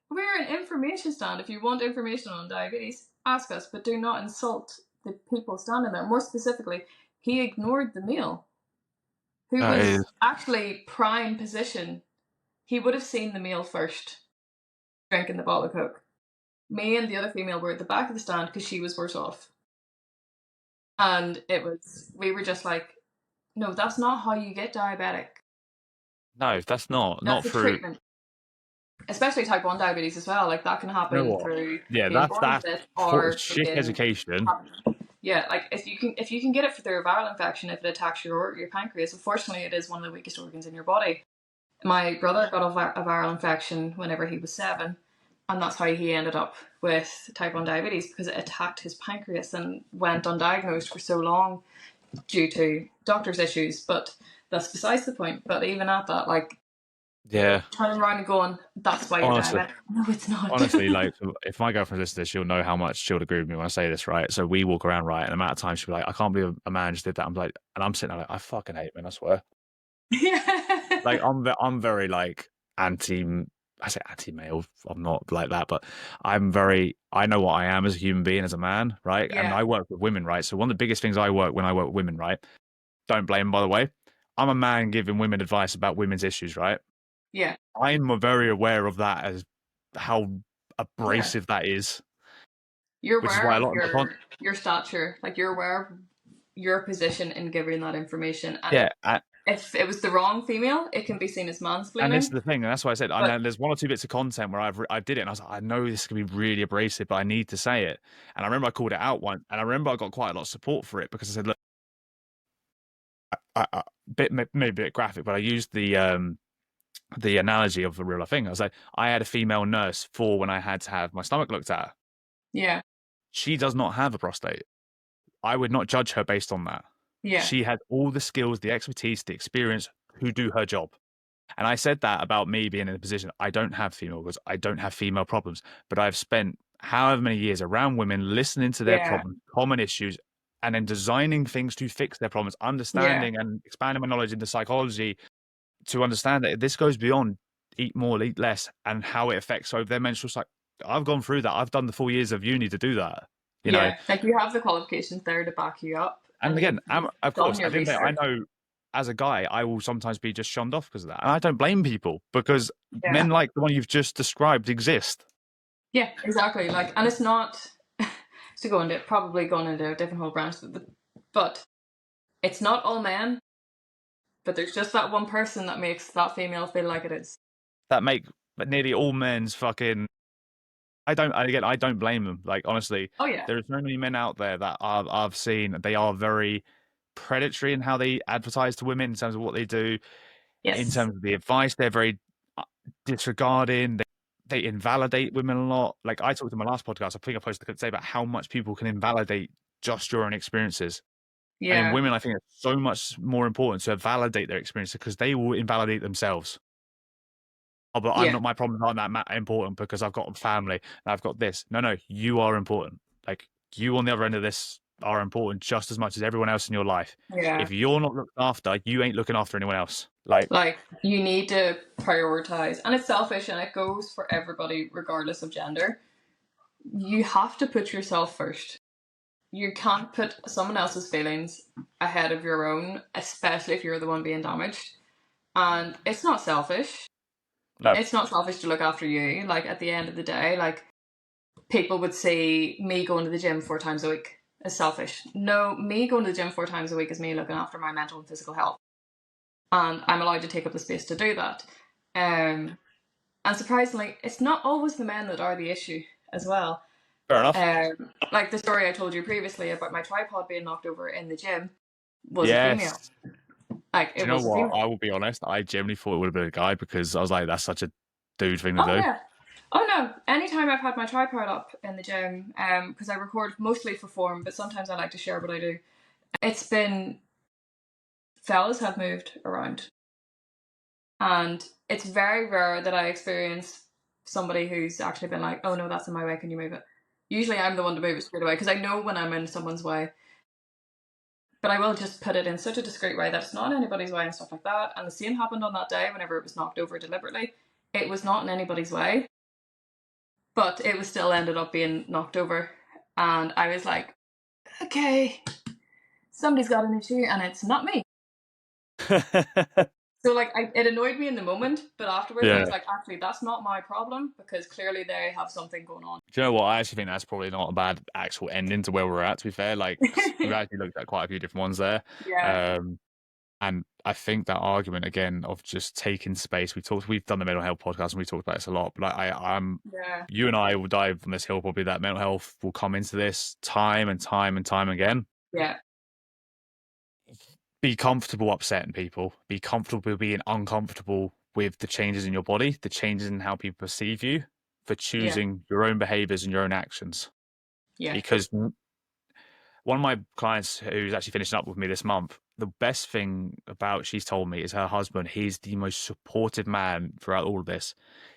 we're an information stand. If you want information on diabetes, ask us, but do not insult the people standing there. More specifically, he ignored the meal, who That is. was actually prime position. He would have seen the meal first, drinking the bottle of Coke. Me and the other female were at the back of the stand because she was worse off. And we were just like, no, that's not how you get diabetic. No, that's not. That's Not the through. treatment. Especially type 1 diabetes as well. Like, that can You know happen what? through Yeah, being that's born with it or shit freaking education. yeah, like if you can get it through a viral infection, if it attacks your pancreas, unfortunately it is one of the weakest organs in your body. My brother got a viral infection whenever he was 7, and that's how he ended up with type 1 diabetes, because it attacked his pancreas and went undiagnosed for so long due to doctor's issues. But that's besides the point. But even at that, like, Yeah. turning around and going, that's why you're Honestly. diabetic. No, it's not. Honestly, like, if my girlfriend listens to this, she'll know how much she'll agree with me when I say this, right? So we walk around, right, and the amount of times she'll be like, I can't believe a man just did that. I'm like, and I'm sitting there like, I fucking hate men, I swear. Yeah. Like, I'm very, like, I say anti-male, I'm not like that, but I know what I am as a human being, as a man, right? And Yeah. I work with women, right? So one of the biggest things when I work with women, right? Don't blame them, by the way. I'm a man giving women advice about women's issues, right? Yeah. I'm very aware of that, as how Yeah. abrasive that is, You're which is aware why a of lot of the your stature, like you're aware of your position in giving that information, and yeah, if it was the wrong female, it can be seen as and this is mansplaining. the thing, and that's why I said, I But know there's one or two bits of content where I did it, and I was like, I know this can be really abrasive, but I need to say it. And I remember I called it out once, and I remember I got quite a lot of support for it, because I said, look, maybe a bit graphic, but I used the analogy of a real life thing. I was like, I had a female nurse for when I had to have my stomach looked at. yeah, She does not have a prostate. I would not judge her based on that. yeah, She had all the skills, the expertise, the experience who do her job. And I said that about me being in a position, I don't have female goods, I don't have female problems, but I've spent however many years around women, listening to their yeah, problems, common issues, and then designing things to fix their problems, yeah, understanding and expanding my knowledge into psychology to understand that this goes beyond eat more, eat less, and how it affects over their menstrual cycle. I've gone through that. I've done the 4 years of uni to do that, you know. yeah. Like, you have the qualifications there to back you up, And and again, you've of done course, your at the end of the day, I research. know as a guy, I will sometimes be just shunned off because of that. And I don't blame people, because Yeah, men like the one you've just described exist. yeah, exactly. Like, and it's not to go into probably going into a different whole branch, but it's not all men. But there's just that one person that makes that female feel like it is. That make nearly all men's fucking. I don't blame them. Like, honestly, Oh yeah. there are so many men out there that I've seen. They are very predatory in how they advertise to women in terms of what they do, in Yes. terms of the advice. They're very disregarding. They invalidate women a lot. Like, I talked in my last podcast, I think I posted the say about how much people can invalidate just your own experiences. And in Yeah. women, I think it's so much more important to validate their experiences, because they will invalidate themselves. Oh, but I'm Yeah. not. My problems aren't that important because I've got a family and I've got this. No, you are important. Like, you on the other end of this are important just as much as everyone else in your life. Yeah. If you're not looked after, you ain't looking after anyone else. Like, Like, you need to prioritize, and it's selfish, and it goes for everybody regardless of gender. You have to put yourself first. You can't put someone else's feelings ahead of your own, especially if you're the one being damaged. And it's not selfish. no, It's not selfish to look after you. Like, at the end of the day, like, people would say me going to the gym 4 times a week is selfish. No, me going to the gym 4 times a week is me looking after my mental and physical health. And I'm allowed to take up the space to do that. And surprisingly, it's not always the men that are the issue as well. fair enough. Like the story I told you previously about my tripod being knocked over in the gym was a female. Yes. Like, Do it you know was a what? female. I will be honest. I genuinely thought it would have been a guy, because I was like, that's such a dude thing to Oh do. yeah. Oh no. Anytime I've had my tripod up in the gym, because I record mostly for form, but sometimes I like to share what I do. It's been fellas have moved around. And it's very rare that I experience somebody who's actually been like, oh no, that's in my way, can you move it? Usually I'm the one to move it straight away, because I know when I'm in someone's way. But I will just put it in such a discreet way that it's not in anybody's way and stuff like that. And the same happened on that day whenever it was knocked over deliberately. It was not in anybody's way. but it was still ended up being knocked over. And I was like, okay, somebody's got an issue and it's not me. So like it annoyed me in the moment, but afterwards I was like, actually, that's not my problem because clearly they have something going on. Do you know what? I actually think that's probably not a bad actual ending to where we're at, to be fair. Like, we've actually looked at quite a few different ones there. Yeah. And I think that argument again of just taking space. We've done the mental health podcast and we talked about this a lot. But you and I will dive on this hill probably that mental health will come into this time and time and time again. Yeah. Be comfortable upsetting people. Be comfortable being uncomfortable with the changes in your body, the changes in how people perceive you, for choosing your own behaviors and your own actions. Yeah. Because one of my clients who's actually finishing up with me this month, the best thing about she's told me is her husband. He's the most supportive man throughout all of this.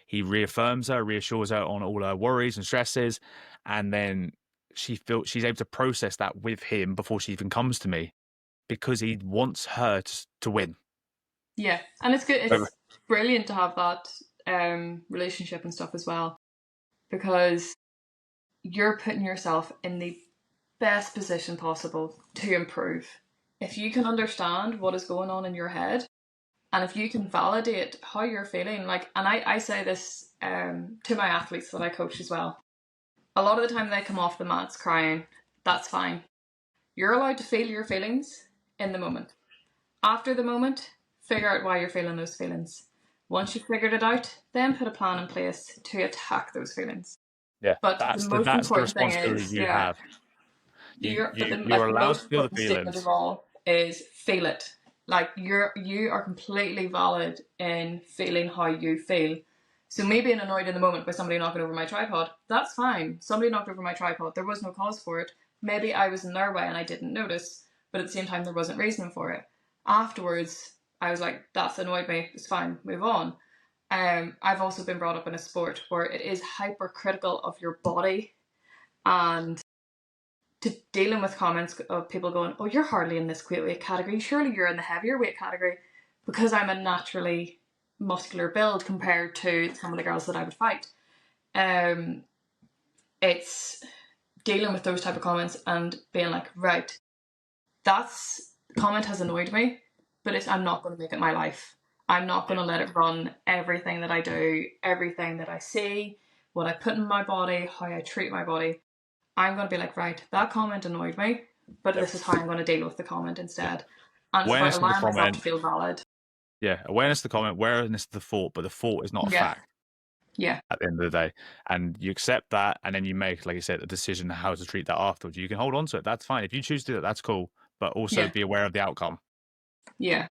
He reaffirms her, reassures her on all her worries and stresses, and then she feels she's able to process that with him before she even comes to me, because he wants her to win. Yeah, and it's good. It's brilliant to have that relationship and stuff as well, because you're putting yourself in the best position possible to improve. If you can understand what is going on in your head, and if you can validate how you're feeling, like, and I say this to my athletes that I coach as well. A lot of the time they come off the mats crying. That's fine. You're allowed to feel your feelings in the moment. After the moment, figure out why you're feeling those feelings. Once you've figured it out, then put a plan in place to attack those feelings. Yeah, but that's the most the important thing responsibility is, you have. You're allowed most to feel the important statement feelings. of all is feel it. Like you are completely valid in feeling how you feel. So me being annoyed in the moment by somebody knocking over my tripod, that's fine. Somebody knocked over my tripod. There was no cause for it. Maybe I was in their way and I didn't notice, but at the same time there wasn't reason for it. Afterwards, I was like, that's annoyed me. It's fine. Move on. I've also been brought up in a sport where it is hypercritical of your body, and to dealing with comments of people going, oh, you're hardly in this weight category. Surely you're in the heavier weight category, because I'm a naturally muscular build compared to some of the girls that I would fight. It's dealing with those type of comments and being like, right, that's comment has annoyed me, but I'm not going to make it my life. I'm not going to let it run everything that I do, everything that I see, what I put in my body, how I treat my body. I'm going to be like, right, that comment annoyed me, but this is how I'm going to deal with the comment instead. And it's about allowing myself to feel valid. Yeah, awareness of the comment, awareness of the thought, but the thought is not a fact. Yeah. At the end of the day. And you accept that, and then you make, like you said, a decision how to treat that afterwards. You can hold on to it. That's fine. If you choose to do that, that's cool. But also be aware of the outcome. Yeah.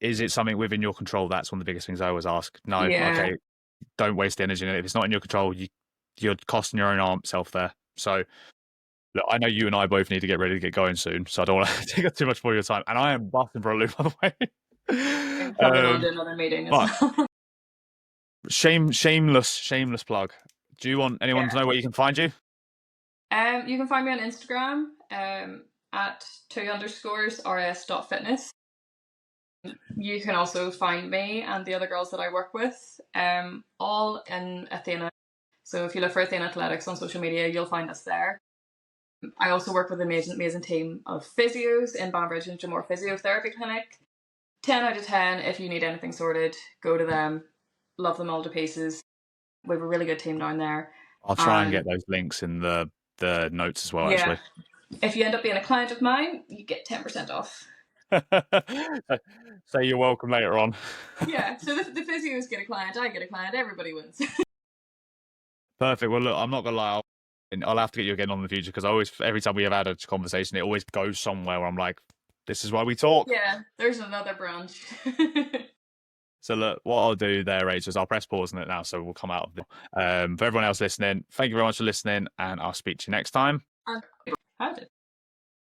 Is it something within your control? That's one of the biggest things I always ask. No, okay, don't waste energy. If it's not in your control, you're costing your own self there. So look, I know you and I both need to get ready to get going soon, so I don't want to take up too much more of your time. And I am busting for a loop, by the way. I'm probably going to another meeting as well. Shameless plug. Do you want anyone to know where you can find you? You can find me on Instagram at 2_rs.fitness. You can also find me and the other girls that I work with all in Athena. So if you look for Athena Athletics on social media, you'll find us there. I also work with an amazing team of physios in Banbridge and Jamore Physiotherapy Clinic. 10 out of 10, if you need anything sorted, go to them. Love them all to pieces. We have a really good team down there. I'll try and get those links in the notes as well, actually. If you end up being a client of mine, you get 10% off. Say you're welcome later on. Yeah, so the physios get a client, I get a client, everybody wins. Perfect. Well, look, I'm not going to lie. I'll have to get you again on in the future, because every time we have had a conversation, it always goes somewhere where I'm like, this is why we talk. Yeah, there's another branch. So look, what I'll do there, Rachel, is I'll press pause on it now, so we'll come out of it. For everyone else listening, thank you very much for listening, and I'll speak to you next time.